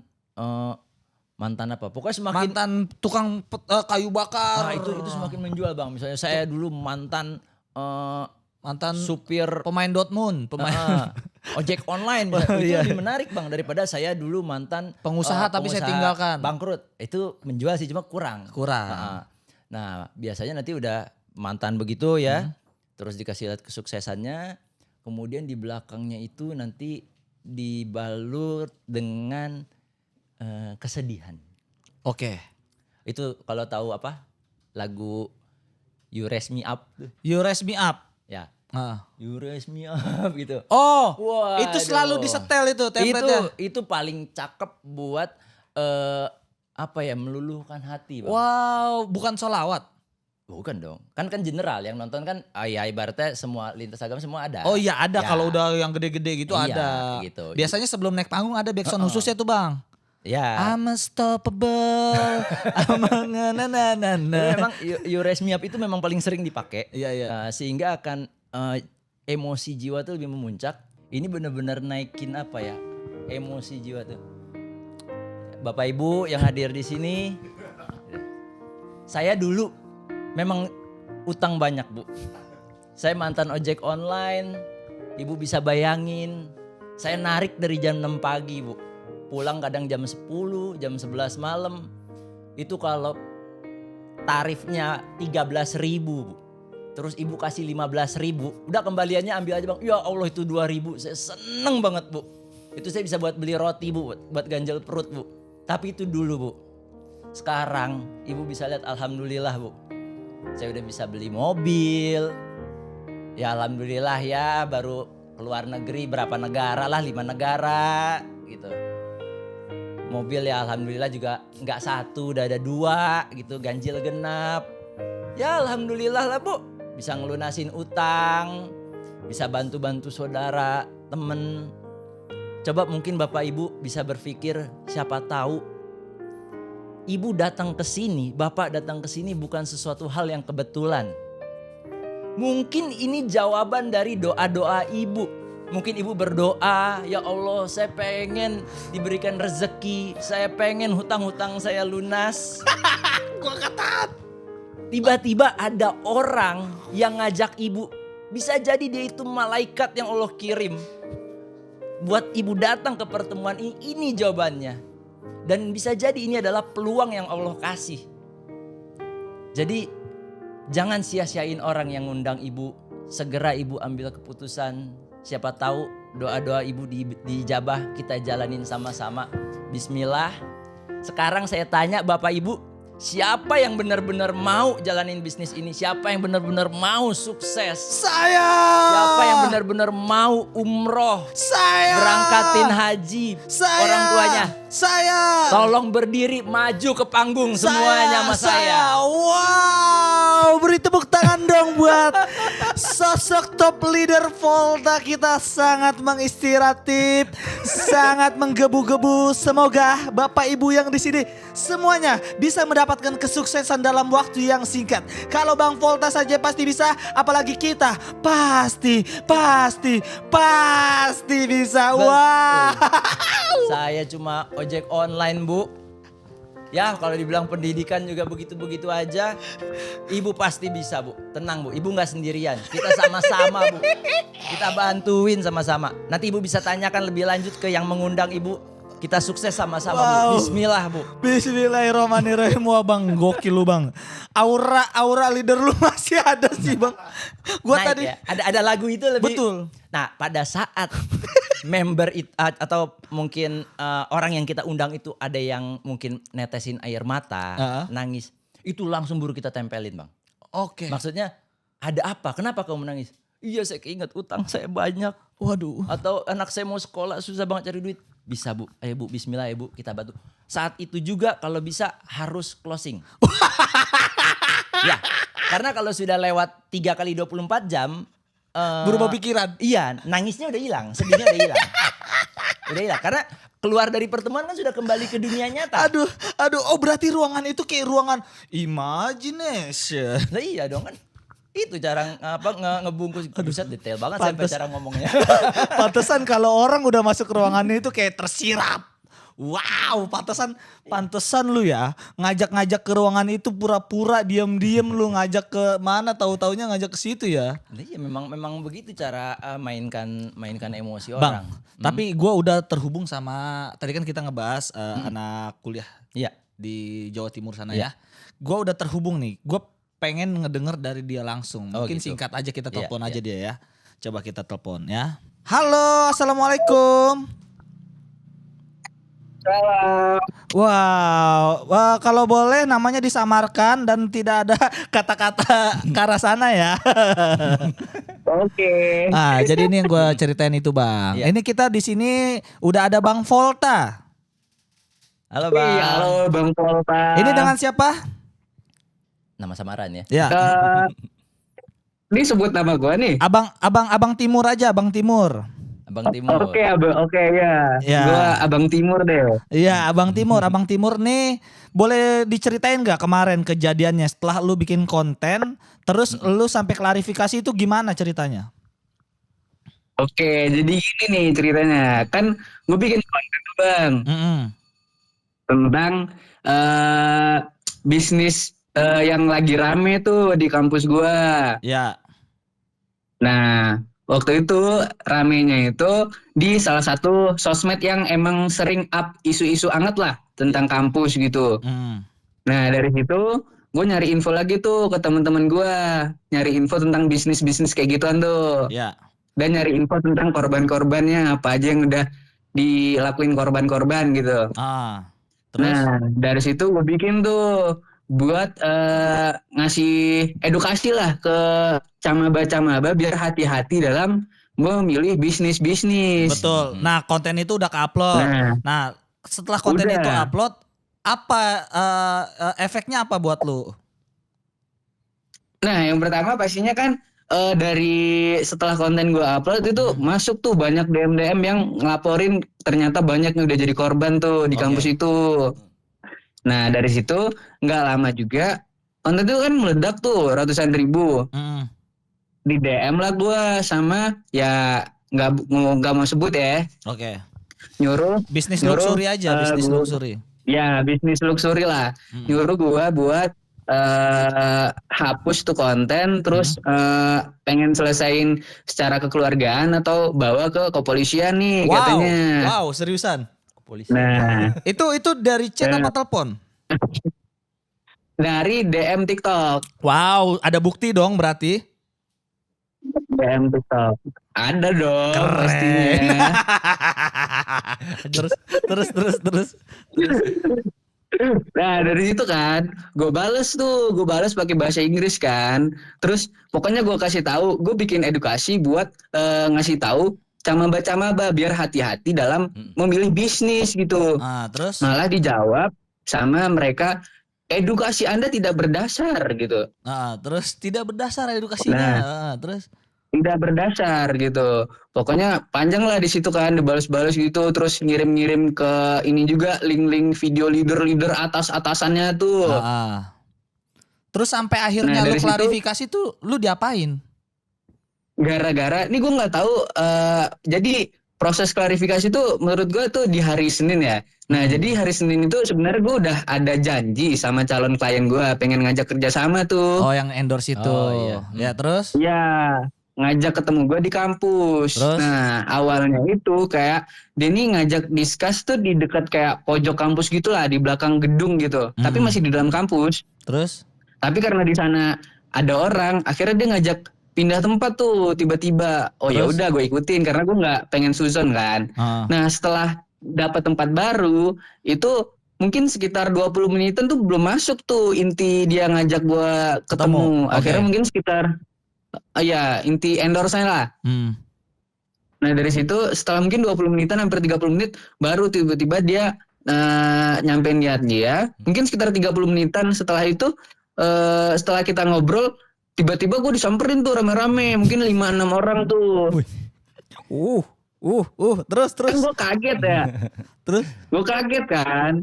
apa? Pokoknya semakin mantan tukang kayu bakar. Nah, itu semakin menjual Bang. Misalnya saya dulu mantan supir pemain Dortmund, ojek online. Itu lebih menarik Bang daripada saya dulu mantan pengusaha tapi saya tinggalkan. Bangkrut. Itu menjual sih cuma kurang. Nah, biasanya nanti udah mantan begitu ya. Terus dikasih lihat kesuksesannya. Kemudian di belakangnya itu nanti dibalut dengan kesedihan. Oke. Itu kalau tahu apa? Lagu You Raise Me Up. You Raise Me Up. Ya. You Raise Me Up gitu. Oh, Waduh. itu selalu disetel itu template-nya. Itu paling cakep buat meluluhkan hati Bang. Wow, bukan sholawat. Bukan dong. Kan general yang nonton kan ya ibaratnya semua lintas agama semua ada. Oh iya ada ya. Kalau udah yang gede-gede gitu iya, ada. Gitu. Biasanya sebelum naik panggung ada backsound khususnya tuh Bang. Ya. I'm unstoppable. Memang You Raise Me Up itu memang paling sering dipakai. Iya. Sehingga akan emosi jiwa tuh lebih memuncak. Ini benar-benar naikin apa ya? Emosi jiwa tuh. Bapak Ibu yang hadir di sini, saya dulu memang utang banyak, Bu. Saya mantan ojek online. Ibu bisa bayangin, saya narik dari jam 6 pagi, Bu. Pulang kadang jam 10, jam 11 malam. Itu kalau tarifnya 13.000, Bu. Terus ibu kasih 15.000, udah kembaliannya ambil aja bang. Ya Allah itu 2.000, saya seneng banget Bu. Itu saya bisa buat beli roti Bu, buat ganjel perut Bu. Tapi itu dulu Bu. Sekarang ibu bisa lihat alhamdulillah Bu. Saya udah bisa beli mobil. Ya alhamdulillah ya, baru keluar negeri berapa negara lah, 5 negara gitu. Mobil ya alhamdulillah juga nggak 1, udah ada 2 gitu, ganjil genap. Ya alhamdulillah lah Bu. Bisa ngelunasin utang, bisa bantu-bantu saudara, temen. Coba mungkin Bapak Ibu bisa berpikir, siapa tahu Ibu datang ke sini, Bapak datang ke sini bukan sesuatu hal yang kebetulan. Mungkin ini jawaban dari doa-doa Ibu. Mungkin Ibu berdoa, ya Allah saya pengen diberikan rezeki, saya pengen hutang-hutang saya lunas. Gua kata. Tiba-tiba ada orang yang ngajak ibu. Bisa jadi dia itu malaikat yang Allah kirim. Buat ibu datang ke pertemuan ini, ini jawabannya. Dan bisa jadi ini adalah peluang yang Allah kasih. Jadi jangan sia-siain orang yang ngundang ibu. Segera ibu ambil keputusan. Siapa tahu doa-doa ibu dijabah, kita jalanin sama-sama. Bismillah. Sekarang saya tanya Bapak Ibu. Siapa yang benar-benar mau jalanin bisnis ini? Siapa yang benar-benar mau sukses? Saya. Siapa yang benar-benar mau umroh? Saya. Berangkatin haji. Saya. Orang tuanya. Saya. Tolong berdiri maju ke panggung semuanya sama saya. Wow, beri tepuk tangan dong buat sosok top leader Volta kita, sangat menginspiratif, sangat menggebu-gebu. Semoga Bapak Ibu yang di sini semuanya bisa mendapatkan kesuksesan dalam waktu yang singkat. Kalau Bang Volta saja pasti bisa, apalagi kita pasti bisa. Wow. Saya cuma ojek online Bu. Ya kalau dibilang pendidikan juga begitu-begitu aja. Ibu pasti bisa Bu. Tenang Bu, Ibu gak sendirian. Kita sama-sama Bu. Kita bantuin sama-sama. Nanti Ibu bisa tanyakan lebih lanjut ke yang mengundang Ibu. Kita sukses sama-sama Bu. Bismillah Bu. Bismillahirrahmanirrahim. Wah Bang, gokil lu Bang. Aura leader lu masih ada sih Bang. Gua Naik tadi ya. Ada lagu itu lebih. Betul. Nah pada saat member atau mungkin orang yang kita undang itu ada yang mungkin netesin air mata, nangis. Itu langsung buru kita tempelin Bang. Oke. Maksudnya ada apa? Kenapa kamu menangis? Iya saya keinget utang saya banyak. Waduh. Atau anak saya mau sekolah susah banget cari duit. Bisa Bu, ayo Bu, bismillah ya Bu, kita bantu. Saat itu juga kalau bisa harus closing. Ya, karena kalau sudah lewat 3 kali 24 jam. Berubah pikiran. Iya, nangisnya udah hilang, sedihnya udah hilang. Udah hilang, karena keluar dari pertemuan kan sudah kembali ke dunia nyata. Aduh, oh berarti ruangan itu kayak ruangan imagination. Nah, iya dong kan. Itu cara ngebungkus. Buset detail banget sampai cara ngomongnya. Pantesan kalau orang udah masuk ke ruangannya itu kayak tersirap. Wow, pantesan lu ya ngajak-ngajak ke ruangan itu pura-pura diam-diam lu ngajak ke mana, tahu-taunya ngajak ke situ ya. Iya memang begitu cara mainkan emosi Bang, orang. tapi gua udah terhubung sama, tadi kan kita ngebahas anak kuliah Iya. di Jawa Timur sana Iya. ya. Gua udah terhubung nih. Gua pengen ngedenger dari dia langsung. Mungkin gitu. singkat aja kita telepon Iya, aja dia ya. Coba kita telepon ya. Halo, assalamualaikum. Salam. Wow, wah, kalau boleh namanya disamarkan dan tidak ada kata-kata ke arah sana ya. Oke. Ah, jadi ini yang gue ceritain itu Bang. Iya. Ini kita di sini udah ada Bang Volta. Halo Bang. Iya, halo Bang Volta. Ini dengan siapa? Nama samaran ya. Ya, Ini sebut nama gua nih. Abang Timur aja, Abang Timur. Abang Timur. Oke ya. Ya. Gua Abang Timur deh. Iya, Abang Timur. Abang Timur nih boleh diceritain nggak kemarin kejadiannya setelah lu bikin konten, terus lu sampai klarifikasi itu gimana ceritanya? Oke, jadi gini nih ceritanya. Kan gue bikin konten tuh Bang Mm-mm. tentang eh bisnis yang lagi rame tuh di kampus gua. Ya, Nah, waktu itu ramenya itu di salah satu sosmed yang emang sering up isu-isu anget lah tentang kampus gitu. mm. Nah, dari situ gue nyari info lagi tuh ke teman-teman gue, nyari info tentang bisnis-bisnis kayak gituan tuh, Ya, dan nyari info tentang korban-korbannya apa aja yang udah dilakuin korban-korban gitu. terus, Nah, dari situ gue bikin tuh buat ngasih edukasi lah ke camaba-camaba biar hati-hati dalam memilih bisnis-bisnis. betul. Nah, konten itu udah ke-upload. Nah, Nah, setelah konten itu udah. upload, apa efeknya apa buat lu? Nah, yang pertama pastinya kan dari setelah konten gue upload itu masuk tuh banyak DM-DM yang ngelaporin ternyata banyak yang udah jadi korban tuh di kampus Oke. itu. Nah, dari situ nggak lama juga konten itu kan meledak tuh ratusan ribu. Mm. Di DM lah gue sama ya nggak mau sebut ya, Oke. nyuruh Bisnis nyuruh luxury aja, bisnis luxury. ya bisnis luxury lah, nyuruh gue buat hapus tuh konten terus pengen selesain secara kekeluargaan atau bawa ke kepolisian nih Wow, katanya. wow, seriusan. Polisi. Nah, Itu dari chat apa telepon? dari DM TikTok. Wow, ada bukti dong berarti. DM TikTok ada dong Keren. pastinya. terus. Nah dari situ kan, gue bales pakai bahasa Inggris kan. Terus pokoknya gue kasih tahu, gue bikin edukasi buat ngasih tahu camaba-camaba biar hati-hati dalam memilih bisnis gitu. Terus? Malah dijawab sama mereka, edukasi Anda tidak berdasar gitu. Terus tidak berdasar edukasinya. Terus? Tidak berdasar gitu. Pokoknya panjang lah di situ kan, dibalas-balas gitu, terus ngirim-ngirim ke ini juga link-link video leader-leader atas-atasannya tuh. Terus sampai akhirnya lu klarifikasi tuh lu diapain? Gara-gara ini gue nggak tahu. Jadi proses klarifikasi tuh menurut gue tuh di hari Senin ya. Nah jadi hari Senin itu sebenarnya gue udah ada janji sama calon klien gue pengen ngajak kerjasama tuh. Oh yang endorse itu. Ya terus? Ya ngajak ketemu gue di kampus. Terus? Nah awalnya itu kayak dia nih ngajak discuss tuh di dekat kayak pojok kampus gitulah, di belakang gedung gitu. Tapi masih di dalam kampus. Terus? Tapi karena di sana ada orang, akhirnya dia ngajak pindah tempat tuh tiba-tiba. Oh ya udah gue ikutin karena gue nggak pengen suzon kan. Nah setelah dapat tempat baru itu mungkin sekitar 20 menitan tuh belum masuk tuh inti dia ngajak gue ketemu. Akhirnya mungkin sekitar inti endorse-nya lah. Nah dari situ setelah mungkin 20 menitan hampir 30 menit baru tiba-tiba dia nyampein niat dia. Mungkin sekitar 30 menitan setelah itu setelah kita ngobrol tiba-tiba gue disamperin tuh rame-rame, mungkin 5-6 orang tuh. Terus. Kan gue kaget ya. Terus? Gue kaget kan.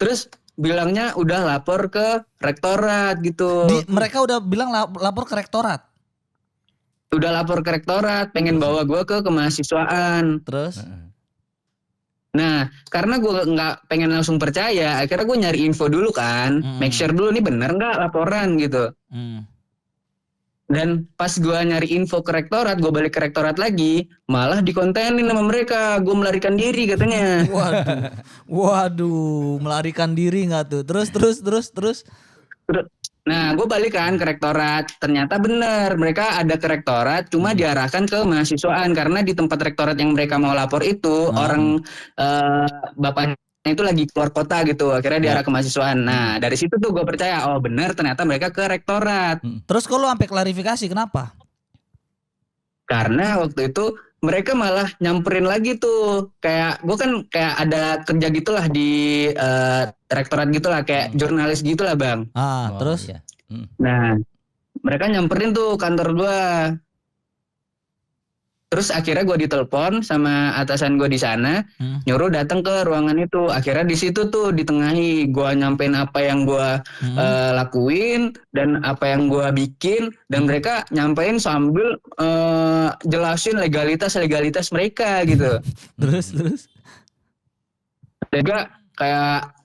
Terus bilangnya udah lapor ke rektorat gitu. Mereka udah bilang lapor ke rektorat. Udah lapor ke rektorat, pengen bawa gue ke kemahasiswaan. Terus? Nah, karena gue nggak pengen langsung percaya, akhirnya gue nyari info dulu kan, make sure dulu nih bener nggak laporan gitu. Dan pas gue nyari info ke rektorat, gue balik ke rektorat lagi, malah dikontenin sama mereka, gue melarikan diri katanya. Waduh, melarikan diri nggak tuh? Terus? Nah, gue balik kan ke rektorat, ternyata bener mereka ada ke rektorat, cuma diarahkan ke mahasiswaan karena di tempat rektorat yang mereka mau lapor itu orang bapaknya itu lagi keluar kota gitu, akhirnya diarah ke mahasiswaan. Nah dari situ tuh gue percaya, oh bener ternyata mereka ke rektorat. Terus kalau sampai klarifikasi kenapa? Karena waktu itu mereka malah nyamperin lagi tuh, kayak gue kan kayak ada kerja gitulah di rektorat gitulah, kayak jurnalis gitulah bang. Terus? Iya. Nah mereka nyamperin tuh kantor gue. Terus akhirnya gue ditelepon sama atasan gue di sana, nyuruh datang ke ruangan itu. Akhirnya di situ tuh ditengahi, gue nyampein apa yang gue lakuin dan apa yang gue bikin, dan mereka nyampein sambil jelasin legalitas mereka gitu. Terus. Juga kayak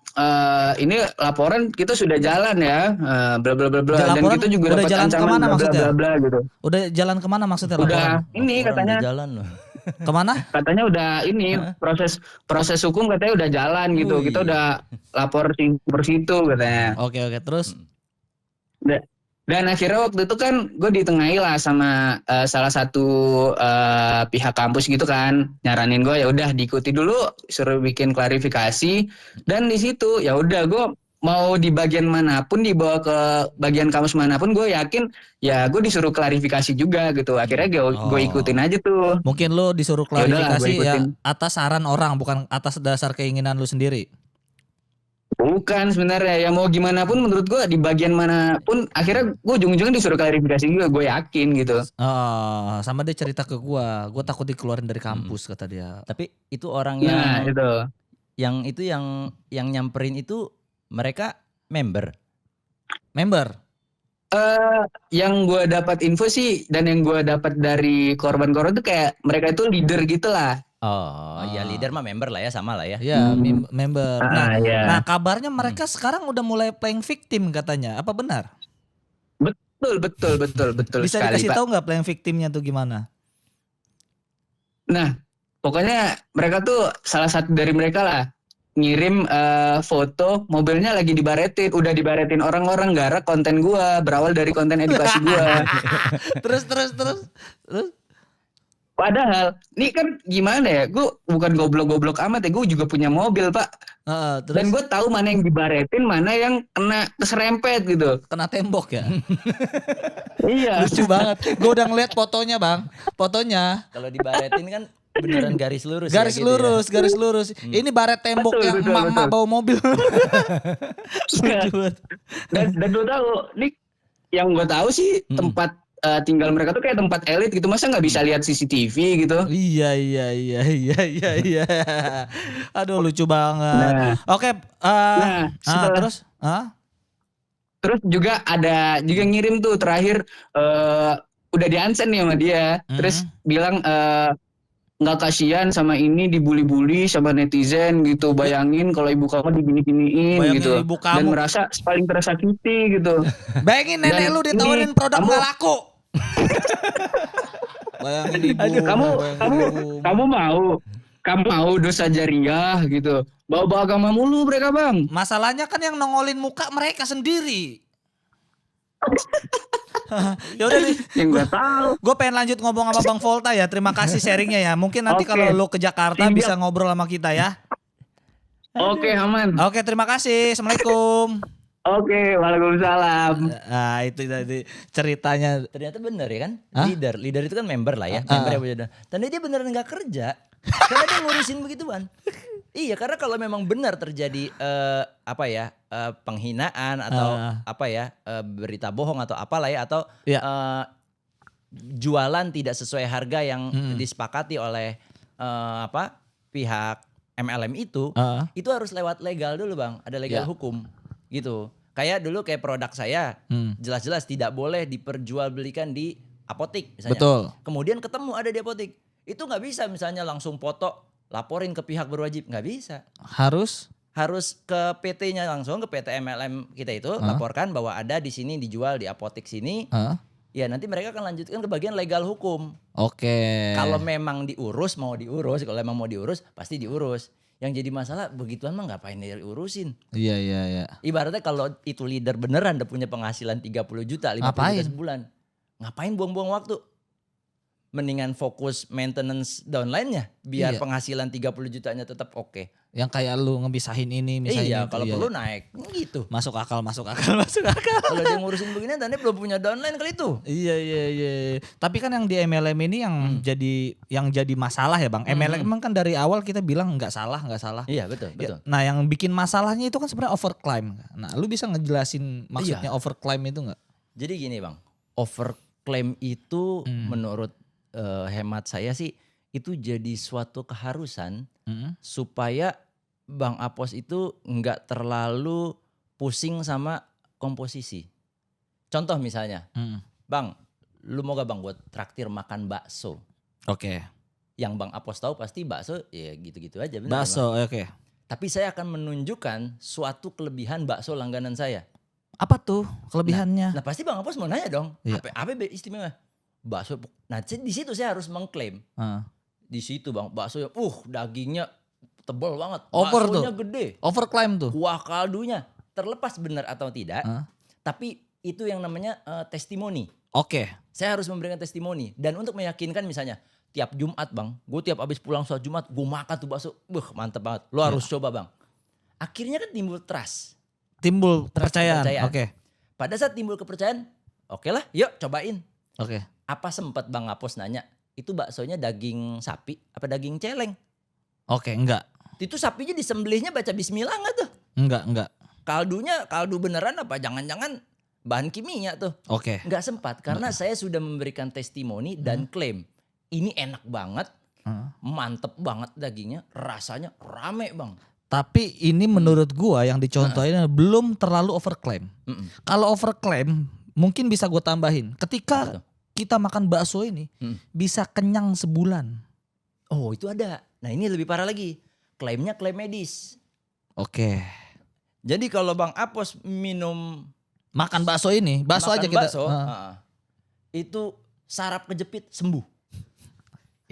ini laporan kita sudah jalan ya, bla bla bla bla, dan Laporan kita juga udah dapat jalan ancaman kemana bla bla maksudnya? bla bla gitu. Udah jalan kemana maksudnya Udah laporan? ini Laporan katanya udah jalan loh. Kemana? katanya udah ini proses hukum katanya udah jalan gitu. Wih. Kita udah lapor per situ katanya. Oke, terus? Dan akhirnya waktu itu kan gue ditengahi lah sama salah satu pihak kampus gitu kan, nyaranin gue ya udah diikuti dulu, suruh bikin klarifikasi, dan di situ ya udah gue mau di bagian manapun, dibawa ke bagian kampus manapun, gue yakin ya gue disuruh klarifikasi juga gitu. Akhirnya gue ikutin aja tuh. Mungkin lu disuruh Yaudahlah, klarifikasi gua ya ikutin. atas saran orang, bukan atas dasar keinginan lu sendiri. Bukan sebenarnya, ya mau gimana pun menurut gue di bagian manapun akhirnya gue ujung-ujungnya disuruh klarifikasi juga, gue yakin gitu. Sama dia cerita ke gua takut dikeluarin dari kampus kata dia. Tapi itu orang Nah itu yang nyamperin itu mereka member. Yang gue dapat info sih, dan yang gue dapat dari korban-korban tuh kayak mereka itu leader gitu lah. Oh, ya leader mah member lah ya, sama lah ya. Ya, member. Ya. Nah, kabarnya mereka sekarang udah mulai playing victim katanya. Apa benar? Betul Bisa sekali, dikasih Pak. tahu nggak playing victimnya tuh gimana? Nah, pokoknya mereka tuh salah satu dari mereka lah ngirim foto mobilnya lagi dibaretin, udah dibaretin orang-orang gara konten gua, berawal dari konten edukasi gua. Terus. Padahal, ini kan gimana ya, gue bukan goblok-goblok amat ya, gue juga punya mobil, Pak. Terus Dan gue tahu mana yang dibaretin, mana yang kena keserempet gitu. kena tembok ya. Iya. Lucu banget. Gue udah ngeliat fotonya, Bang. Fotonya. Kalau dibaretin kan beneran garis lurus. Garis ya, gitu lurus, ya. garis lurus. Ini baret tembok Betul, yang betul, emak-emak betul. bawa mobil. Iya. Lucu banget. Dan gue tahu, nih yang gue tahu sih tempat tinggal mereka tuh kayak tempat elit gitu, masa nggak bisa lihat CCTV gitu? Iya. Aduh lucu banget. Nah. Oke, Setelah- terus? Terus juga ada juga ngirim tuh terakhir udah di-unsend nih sama dia, terus bilang nggak kasihan sama ini, dibully-bully sama netizen gitu. Bayangin kalau ibu kamu digini-giniin Bayangin gitu, ibu dan kamu. merasa paling tersakiti gitu. Bayangin nenek Dan lu ditawarin ini, produk nggak laku. Bayangin ibu. Kamu mau dosa jariah gitu, bawa agama mulu mereka, Bang. Masalahnya kan yang nongolin muka mereka sendiri. Ya udah nih. Yang gue tahu. Gue pengen lanjut ngomong sama Bang Volta ya. Terima kasih sharingnya ya. Mungkin nanti Oke. kalau lu ke Jakarta Siap. bisa ngobrol sama kita ya. Oke, aman. Oke, terima kasih. Assalamualaikum. Oke, waalaikumsalam. Nah, itu tadi ceritanya. Ternyata bener ya kan? Hah? Leader itu kan member lah ya. Member yang punya. Tanda dia beneran gak kerja. Karena dia ngurusin begituan. Iya, karena kalau memang benar terjadi penghinaan atau berita bohong atau apalah ya, atau Ya. jualan tidak sesuai harga yang disepakati oleh pihak MLM itu harus lewat legal dulu, Bang. Ada legal Ya. hukum gitu. Kayak dulu kayak produk saya jelas-jelas tidak boleh diperjualbelikan di apotik misalnya. Betul. Kemudian ketemu ada di apotik. Itu nggak bisa misalnya langsung foto laporin ke pihak berwajib, nggak bisa. Harus ke PT-nya langsung, ke PT MLM kita itu laporkan bahwa ada di sini dijual di apotik sini. Ya nanti mereka akan lanjutkan ke bagian legal hukum. Oke. Kalau memang mau diurus, kalau memang mau diurus pasti diurus. Yang jadi masalah begituan mah ngapain diurusin? Iya. Ibaratnya kalau itu leader beneran udah punya penghasilan 30 juta, 50 Ngapain? juta sebulan. Ngapain buang-buang waktu? Mendingan fokus maintenance downline-nya biar Iya. penghasilan 30 jutanya tetap oke. Yang kayak lu ngebisahin ini misalnya. Iya, itu, kalau iya. perlu naik gitu. Masuk akal. Kalau dia ngurusin begini tanda belum punya downline kali itu. Iya. Tapi kan yang di MLM ini yang jadi masalah ya, Bang. MLM kan dari awal kita bilang nggak salah. Iya, betul. Nah, yang bikin masalahnya itu kan sebenarnya overclaim. Nah, lu bisa ngejelasin maksudnya overclaim itu nggak? Jadi gini, Bang. Overclaim itu menurut hemat saya sih itu jadi suatu keharusan supaya Bang Apos itu nggak terlalu pusing sama komposisi. Contoh misalnya, Bang, lu mau gak Bang buat traktir makan bakso? Oke. Yang Bang Apos tahu pasti bakso ya gitu-gitu aja. Bener, Bakso, Bang? oke. Tapi saya akan menunjukkan suatu kelebihan bakso langganan saya. Apa tuh kelebihannya? Nah pasti Bang Apos mau nanya dong, Iya. apa istimewa? Bakso. Nah di situ saya harus mengklaim. Di situ Bang, bakso dagingnya tebal banget. Over baksonya tuh. gede. Overclaim tuh. Kuah kaldunya. Terlepas benar atau tidak. Tapi itu yang namanya testimoni. Oke. Saya harus memberikan testimoni. Dan untuk meyakinkan misalnya, tiap Jumat Bang, gue tiap habis pulang sholat Jumat, gue makan tuh bakso. Mantep banget. Lo harus coba Bang. Akhirnya kan timbul trust. Timbul kepercayaan. Oke. Pada saat timbul kepercayaan, oke lah yuk cobain. Oke. Apa sempat Bang Apos nanya, itu baksonya daging sapi apa daging celeng? Oke, enggak. Itu sapinya disembelihnya baca bismillah enggak tuh? Enggak. Kaldunya kaldu beneran apa jangan-jangan bahan kimia tuh? Oke. Enggak sempat karena saya sudah memberikan testimoni dan klaim. Ini enak banget, mantep banget dagingnya, rasanya rame Bang. Tapi ini menurut gua yang dicontohin belum terlalu overclaim. Kalau overclaim mungkin bisa gua tambahin. Ketika kita makan bakso ini bisa kenyang sebulan. Oh itu ada. Nah ini lebih parah lagi. Klaimnya klaim medis. Oke. Jadi kalau Bang Apos makan bakso ini, bakso aja kita. Itu saraf kejepit sembuh.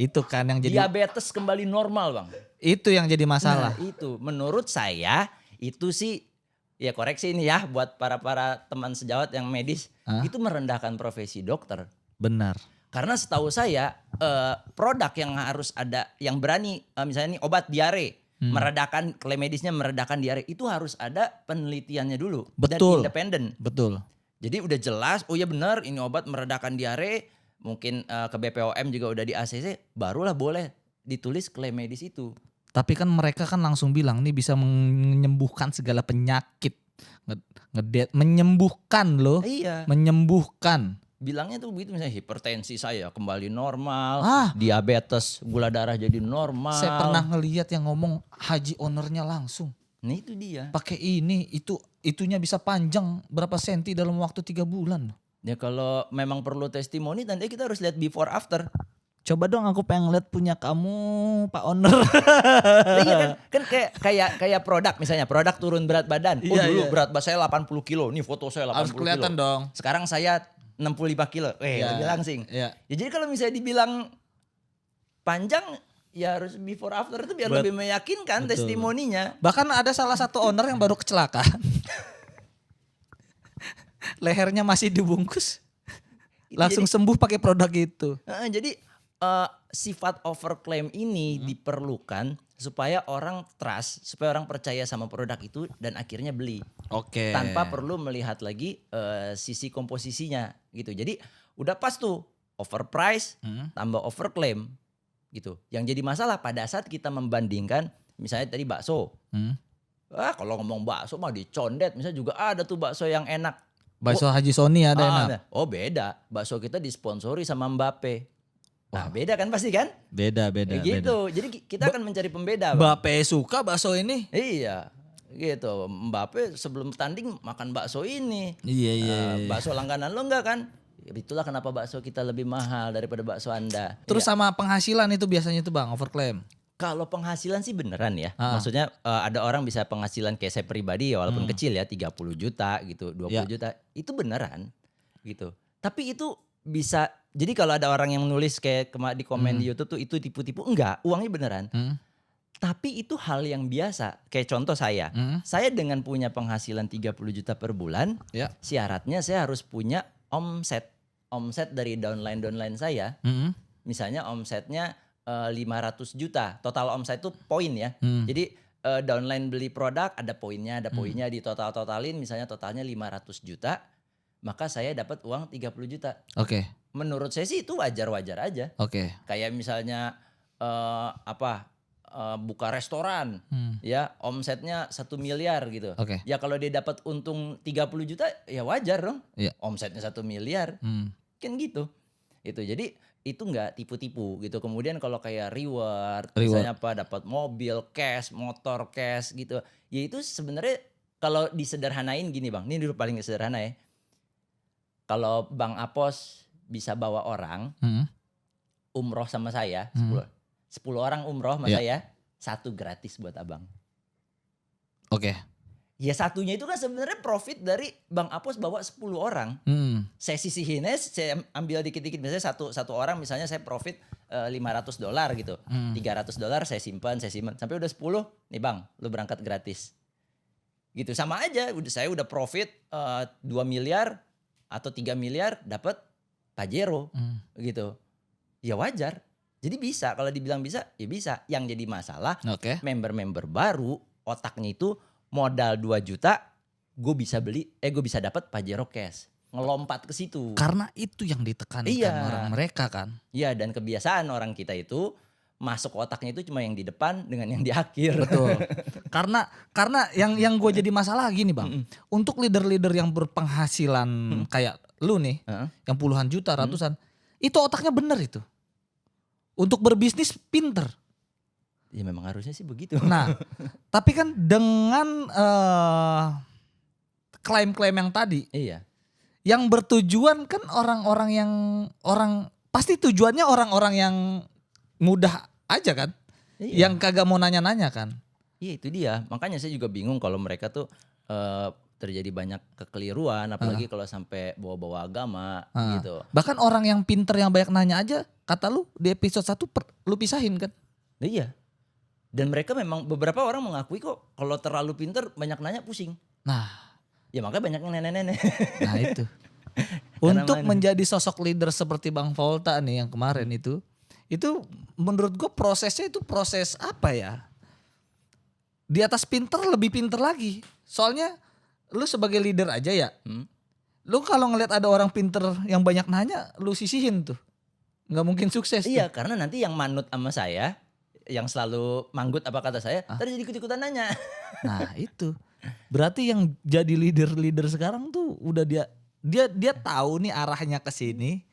Itu kan yang jadi diabetes kembali normal Bang. Itu yang jadi masalah. Nah, itu menurut saya itu sih ya koreksi ini ya buat para teman sejawat yang medis itu merendahkan profesi dokter. Benar. Karena setahu saya produk yang harus ada yang berani misalnya ini obat diare meredakan klaim medisnya meredakan diare itu harus ada penelitiannya dulu. Betul. Dan independen. Betul. Jadi udah jelas oh ya benar ini obat meredakan diare mungkin ke BPOM juga udah di ACC barulah boleh ditulis klaim medis itu. Tapi kan mereka kan langsung bilang nih bisa menyembuhkan segala penyakit. Menyembuhkan loh. Iya. Menyembuhkan. Bilangnya tuh begitu misalnya hipertensi saya kembali normal, diabetes, gula darah jadi normal. Saya pernah ngelihat yang ngomong haji ownernya langsung. Nah itu dia. Pakai ini, itunya bisa panjang berapa senti dalam waktu 3 bulan. Ya kalau memang perlu testimoni nanti kita harus lihat before after. Coba dong aku pengen lihat punya kamu Pak Owner. Iya kan kayak produk misalnya produk turun berat badan. Dulu berat badan saya 80 kilo, nih foto saya 80 Harus kelihatan kilo. dong. Sekarang saya 65 kilo, lebih langsing. Ya, jadi kalau misalnya dibilang panjang, ya harus before after itu biar lebih meyakinkan testimoninya. Bahkan ada salah satu owner yang baru kecelakaan. Lehernya masih dibungkus. Langsung sembuh pakai produk itu. Jadi sifat overclaim ini diperlukan supaya orang trust, supaya orang percaya sama produk itu dan akhirnya beli. Oke. Tanpa perlu melihat lagi sisi komposisinya gitu. Jadi udah pas tuh overprice tambah overclaim gitu. Yang jadi masalah pada saat kita membandingkan misalnya tadi bakso. Kalau ngomong bakso mah dicondet, misalnya juga ada tuh bakso yang enak. Bakso Haji Sony ada enak. Oh beda, bakso kita disponsori sama Mbappe. Nah beda kan pasti kan? Beda. Gitu. Jadi kita akan mencari pembeda. Mbappe suka bakso ini. Iya. Gitu. Mbappe sebelum tanding makan bakso ini. Iya. Bakso langganan lo enggak kan? Itulah kenapa bakso kita lebih mahal daripada bakso Anda. Terus sama penghasilan itu biasanya tuh Bang overclaim. Kalau penghasilan sih beneran ya. Maksudnya ada orang bisa penghasilan kayak saya pribadi ya walaupun kecil ya 30 juta gitu, 20 juta. Itu beneran gitu. Tapi itu bisa jadi kalau ada orang yang nulis kayak di komen di YouTube tuh itu tipu-tipu, enggak, uangnya beneran. Tapi itu hal yang biasa. Kayak contoh saya dengan punya penghasilan 30 juta per bulan, syaratnya saya harus punya omset dari downline saya. Misalnya omsetnya 500 juta, total omset itu poin ya. Jadi downline beli produk ada poinnya di totalin misalnya totalnya 500 juta. Maka saya dapat uang 30 juta. Oke. Menurut saya sih itu wajar-wajar aja. Oke. Kayak misalnya buka restoran, ya omsetnya 1 miliar gitu. Oke. Ya kalau dia dapat untung 30 juta ya wajar dong. Iya. Omsetnya 1 miliar. Kan gitu. Itu jadi itu nggak tipu-tipu gitu. Kemudian kalau kayak reward. Misalnya apa, dapat mobil cash, motor cash gitu. Ya itu sebenarnya kalau disederhanain gini Bang, ini dulu paling sederhana ya. Kalau Bang Apos bisa bawa orang umroh sama saya, 10 orang umroh sama saya, 1 gratis buat Abang. Oke. Ya satunya itu kan sebenarnya profit dari Bang Apos bawa 10 orang. Saya sisihin aja, saya ambil dikit-dikit. Misalnya satu orang misalnya saya profit $500 gitu. $300 saya simpan. Sampai udah 10, nih Bang, lu berangkat gratis. Gitu, sama aja. Saya udah profit 2 miliar atau 3 miliar dapat Pajero gitu. Ya wajar. Jadi bisa, kalau dibilang bisa, ya bisa. Yang jadi masalah, member-member baru otaknya itu modal 2 juta, gue bisa dapat Pajero cash. Ngelompat ke situ. Karena itu yang ditekankan orang mereka kan. Iya, dan kebiasaan orang kita itu masuk otaknya itu cuma yang di depan dengan yang di akhir. Betul. karena yang gue jadi masalah gini Bang. Untuk leader-leader yang berpenghasilan kayak lu nih, yang puluhan juta, ratusan, itu otaknya bener itu. Untuk berbisnis pinter. Ya memang harusnya sih begitu. Nah, tapi kan dengan klaim-klaim yang tadi, yang bertujuan kan pasti tujuannya orang-orang yang mudah aja kan, yang kagak mau nanya-nanya kan. Iya itu dia, makanya saya juga bingung kalau mereka tuh terjadi banyak kekeliruan, apalagi kalau sampai bawa-bawa agama gitu. Bahkan orang yang pinter yang banyak nanya aja, kata lu di episode 1 lu pisahin kan. Iya. Dan mereka memang beberapa orang mengakui kok kalau terlalu pinter banyak nanya pusing. Nah, ya makanya banyak yang nenek-nenek. Nah itu. Untuk menjadi sosok leader seperti Bang Volta nih yang kemarin itu menurut gue prosesnya itu proses apa ya? Di atas pinter lebih pinter lagi. Soalnya lu sebagai leader aja ya. Lu kalau ngeliat ada orang pinter yang banyak nanya, lu sisihin tuh. Nggak mungkin sukses. Iya, tuh. Karena nanti yang manut sama saya, yang selalu manggut apa kata saya, tadi jadi ikut-ikutan nanya. Nah itu. Berarti yang jadi leader sekarang tuh udah dia tahu nih arahnya ke sini.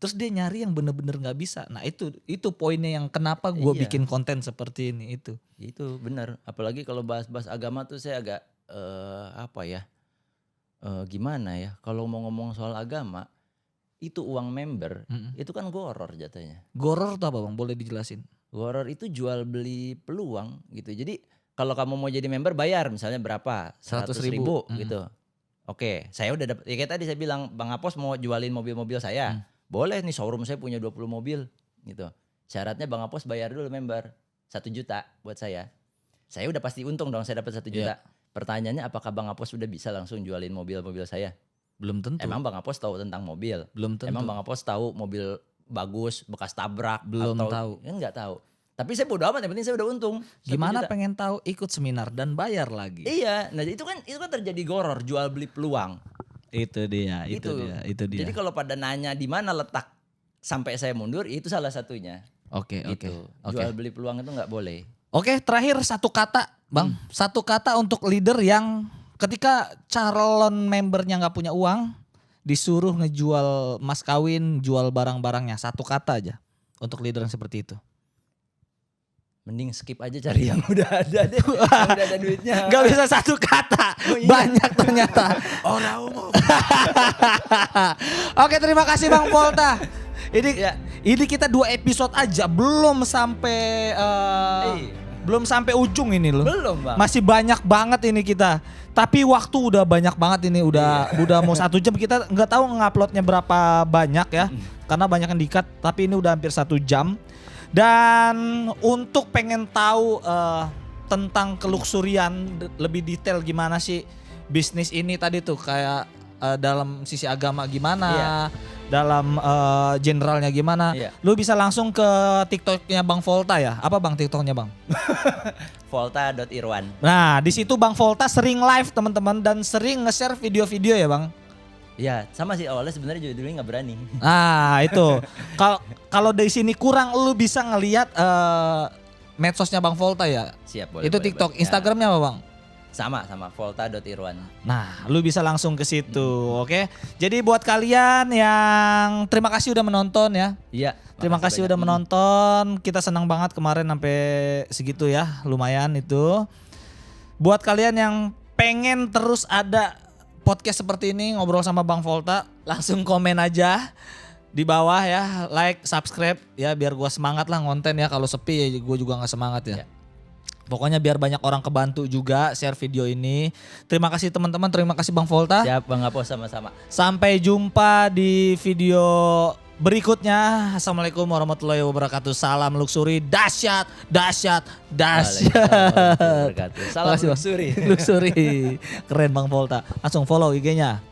Terus dia nyari yang bener-bener gak bisa. Nah itu poinnya yang kenapa gue bikin konten seperti ini itu. Itu benar. Apalagi kalau bahas-bahas agama tuh saya agak gimana ya. Kalau mau ngomong soal agama, itu uang member, itu kan goror jatuhnya. Goror tuh apa Bang? Boleh dijelasin? Goror itu jual beli peluang gitu. Jadi kalau kamu mau jadi member bayar misalnya berapa? 100.000 gitu. Oke, saya udah dapat. Ya kayak tadi saya bilang Bang Apos mau jualin mobil-mobil saya. Boleh nih, showroom saya punya 20 mobil gitu. Syaratnya Bang Apos bayar dulu member 1 juta buat saya. Saya udah pasti untung dong saya dapat 1 juta. Pertanyaannya apakah Bang Apos udah bisa langsung jualin mobil-mobil saya? Belum tentu. Emang Bang Apos tahu tentang mobil? Belum tentu. Emang Bang Apos tahu mobil bagus, bekas tabrak? Belum tahu. Ya enggak tahu. Tapi saya bodo amat, yang penting saya udah untung. Gimana pengen tahu, ikut seminar dan bayar lagi. Iya, nah itu kan terjadi goror, jual beli peluang. Itu dia. Jadi kalau pada nanya di mana letak sampai saya mundur, itu salah satunya. Oke. Jual beli peluang itu nggak boleh. Oke, terakhir satu kata, Bang. Satu kata untuk leader yang ketika calon membernya nggak punya uang, disuruh ngejual mas kawin, jual barang-barangnya. Satu kata aja untuk leader yang seperti itu. Mending skip aja cari yang udah ada deh. Yang udah ada duitnya. Gak bisa satu kata. Banyak ternyata. Orang umum. Oke, terima kasih Bang Volta. Ini kita 2 episode aja. Belum sampai ujung ini loh. Belum Bang. Masih banyak banget ini kita. Tapi waktu udah banyak banget ini. Udah mau 1 jam. Kita gak tahu nguploadnya berapa banyak ya. Karena banyak yang di-cut. Tapi ini udah hampir 1 jam. Dan untuk pengen tahu tentang keluksurian lebih detail gimana sih bisnis ini tadi tuh kayak dalam sisi agama gimana, dalam generalnya gimana, lu bisa langsung ke TikToknya Bang Volta ya. Apa Bang TikToknya Bang? Volta.irwan. Nah di situ Bang Volta sering live teman-teman dan sering nge-share video-video ya Bang. Ya sama sih awalnya sebenarnya dulu nggak berani. Nah itu kalau dari sini kurang lu bisa ngelihat medsosnya Bang Volta ya. Siap boleh. Itu TikTok, Instagramnya apa Bang? Sama volta.irwan. Nah, lu bisa langsung ke situ, oke? Jadi buat kalian yang terima kasih udah menonton ya. Iya. Terima kasih udah menonton. Kita senang banget kemarin sampai segitu ya, lumayan itu. Buat kalian yang pengen terus ada podcast seperti ini ngobrol sama Bang Volta, langsung komen aja di bawah ya, like, subscribe ya biar gua semangat lah ngonten ya. Kalau sepi ya gua juga nggak semangat ya. Pokoknya biar banyak orang kebantu juga share video ini. Terima kasih teman-teman, terima kasih Bang Volta. Siap Bang Apo, sama-sama. Sampai jumpa di video berikutnya. Assalamualaikum warahmatullahi wabarakatuh. Salam luxury dahsyat. Waalaikumsalam warahmatullahi wabarakatuh. Salam luxury. Luxury. Keren Bang Volta. Langsung follow IG-nya.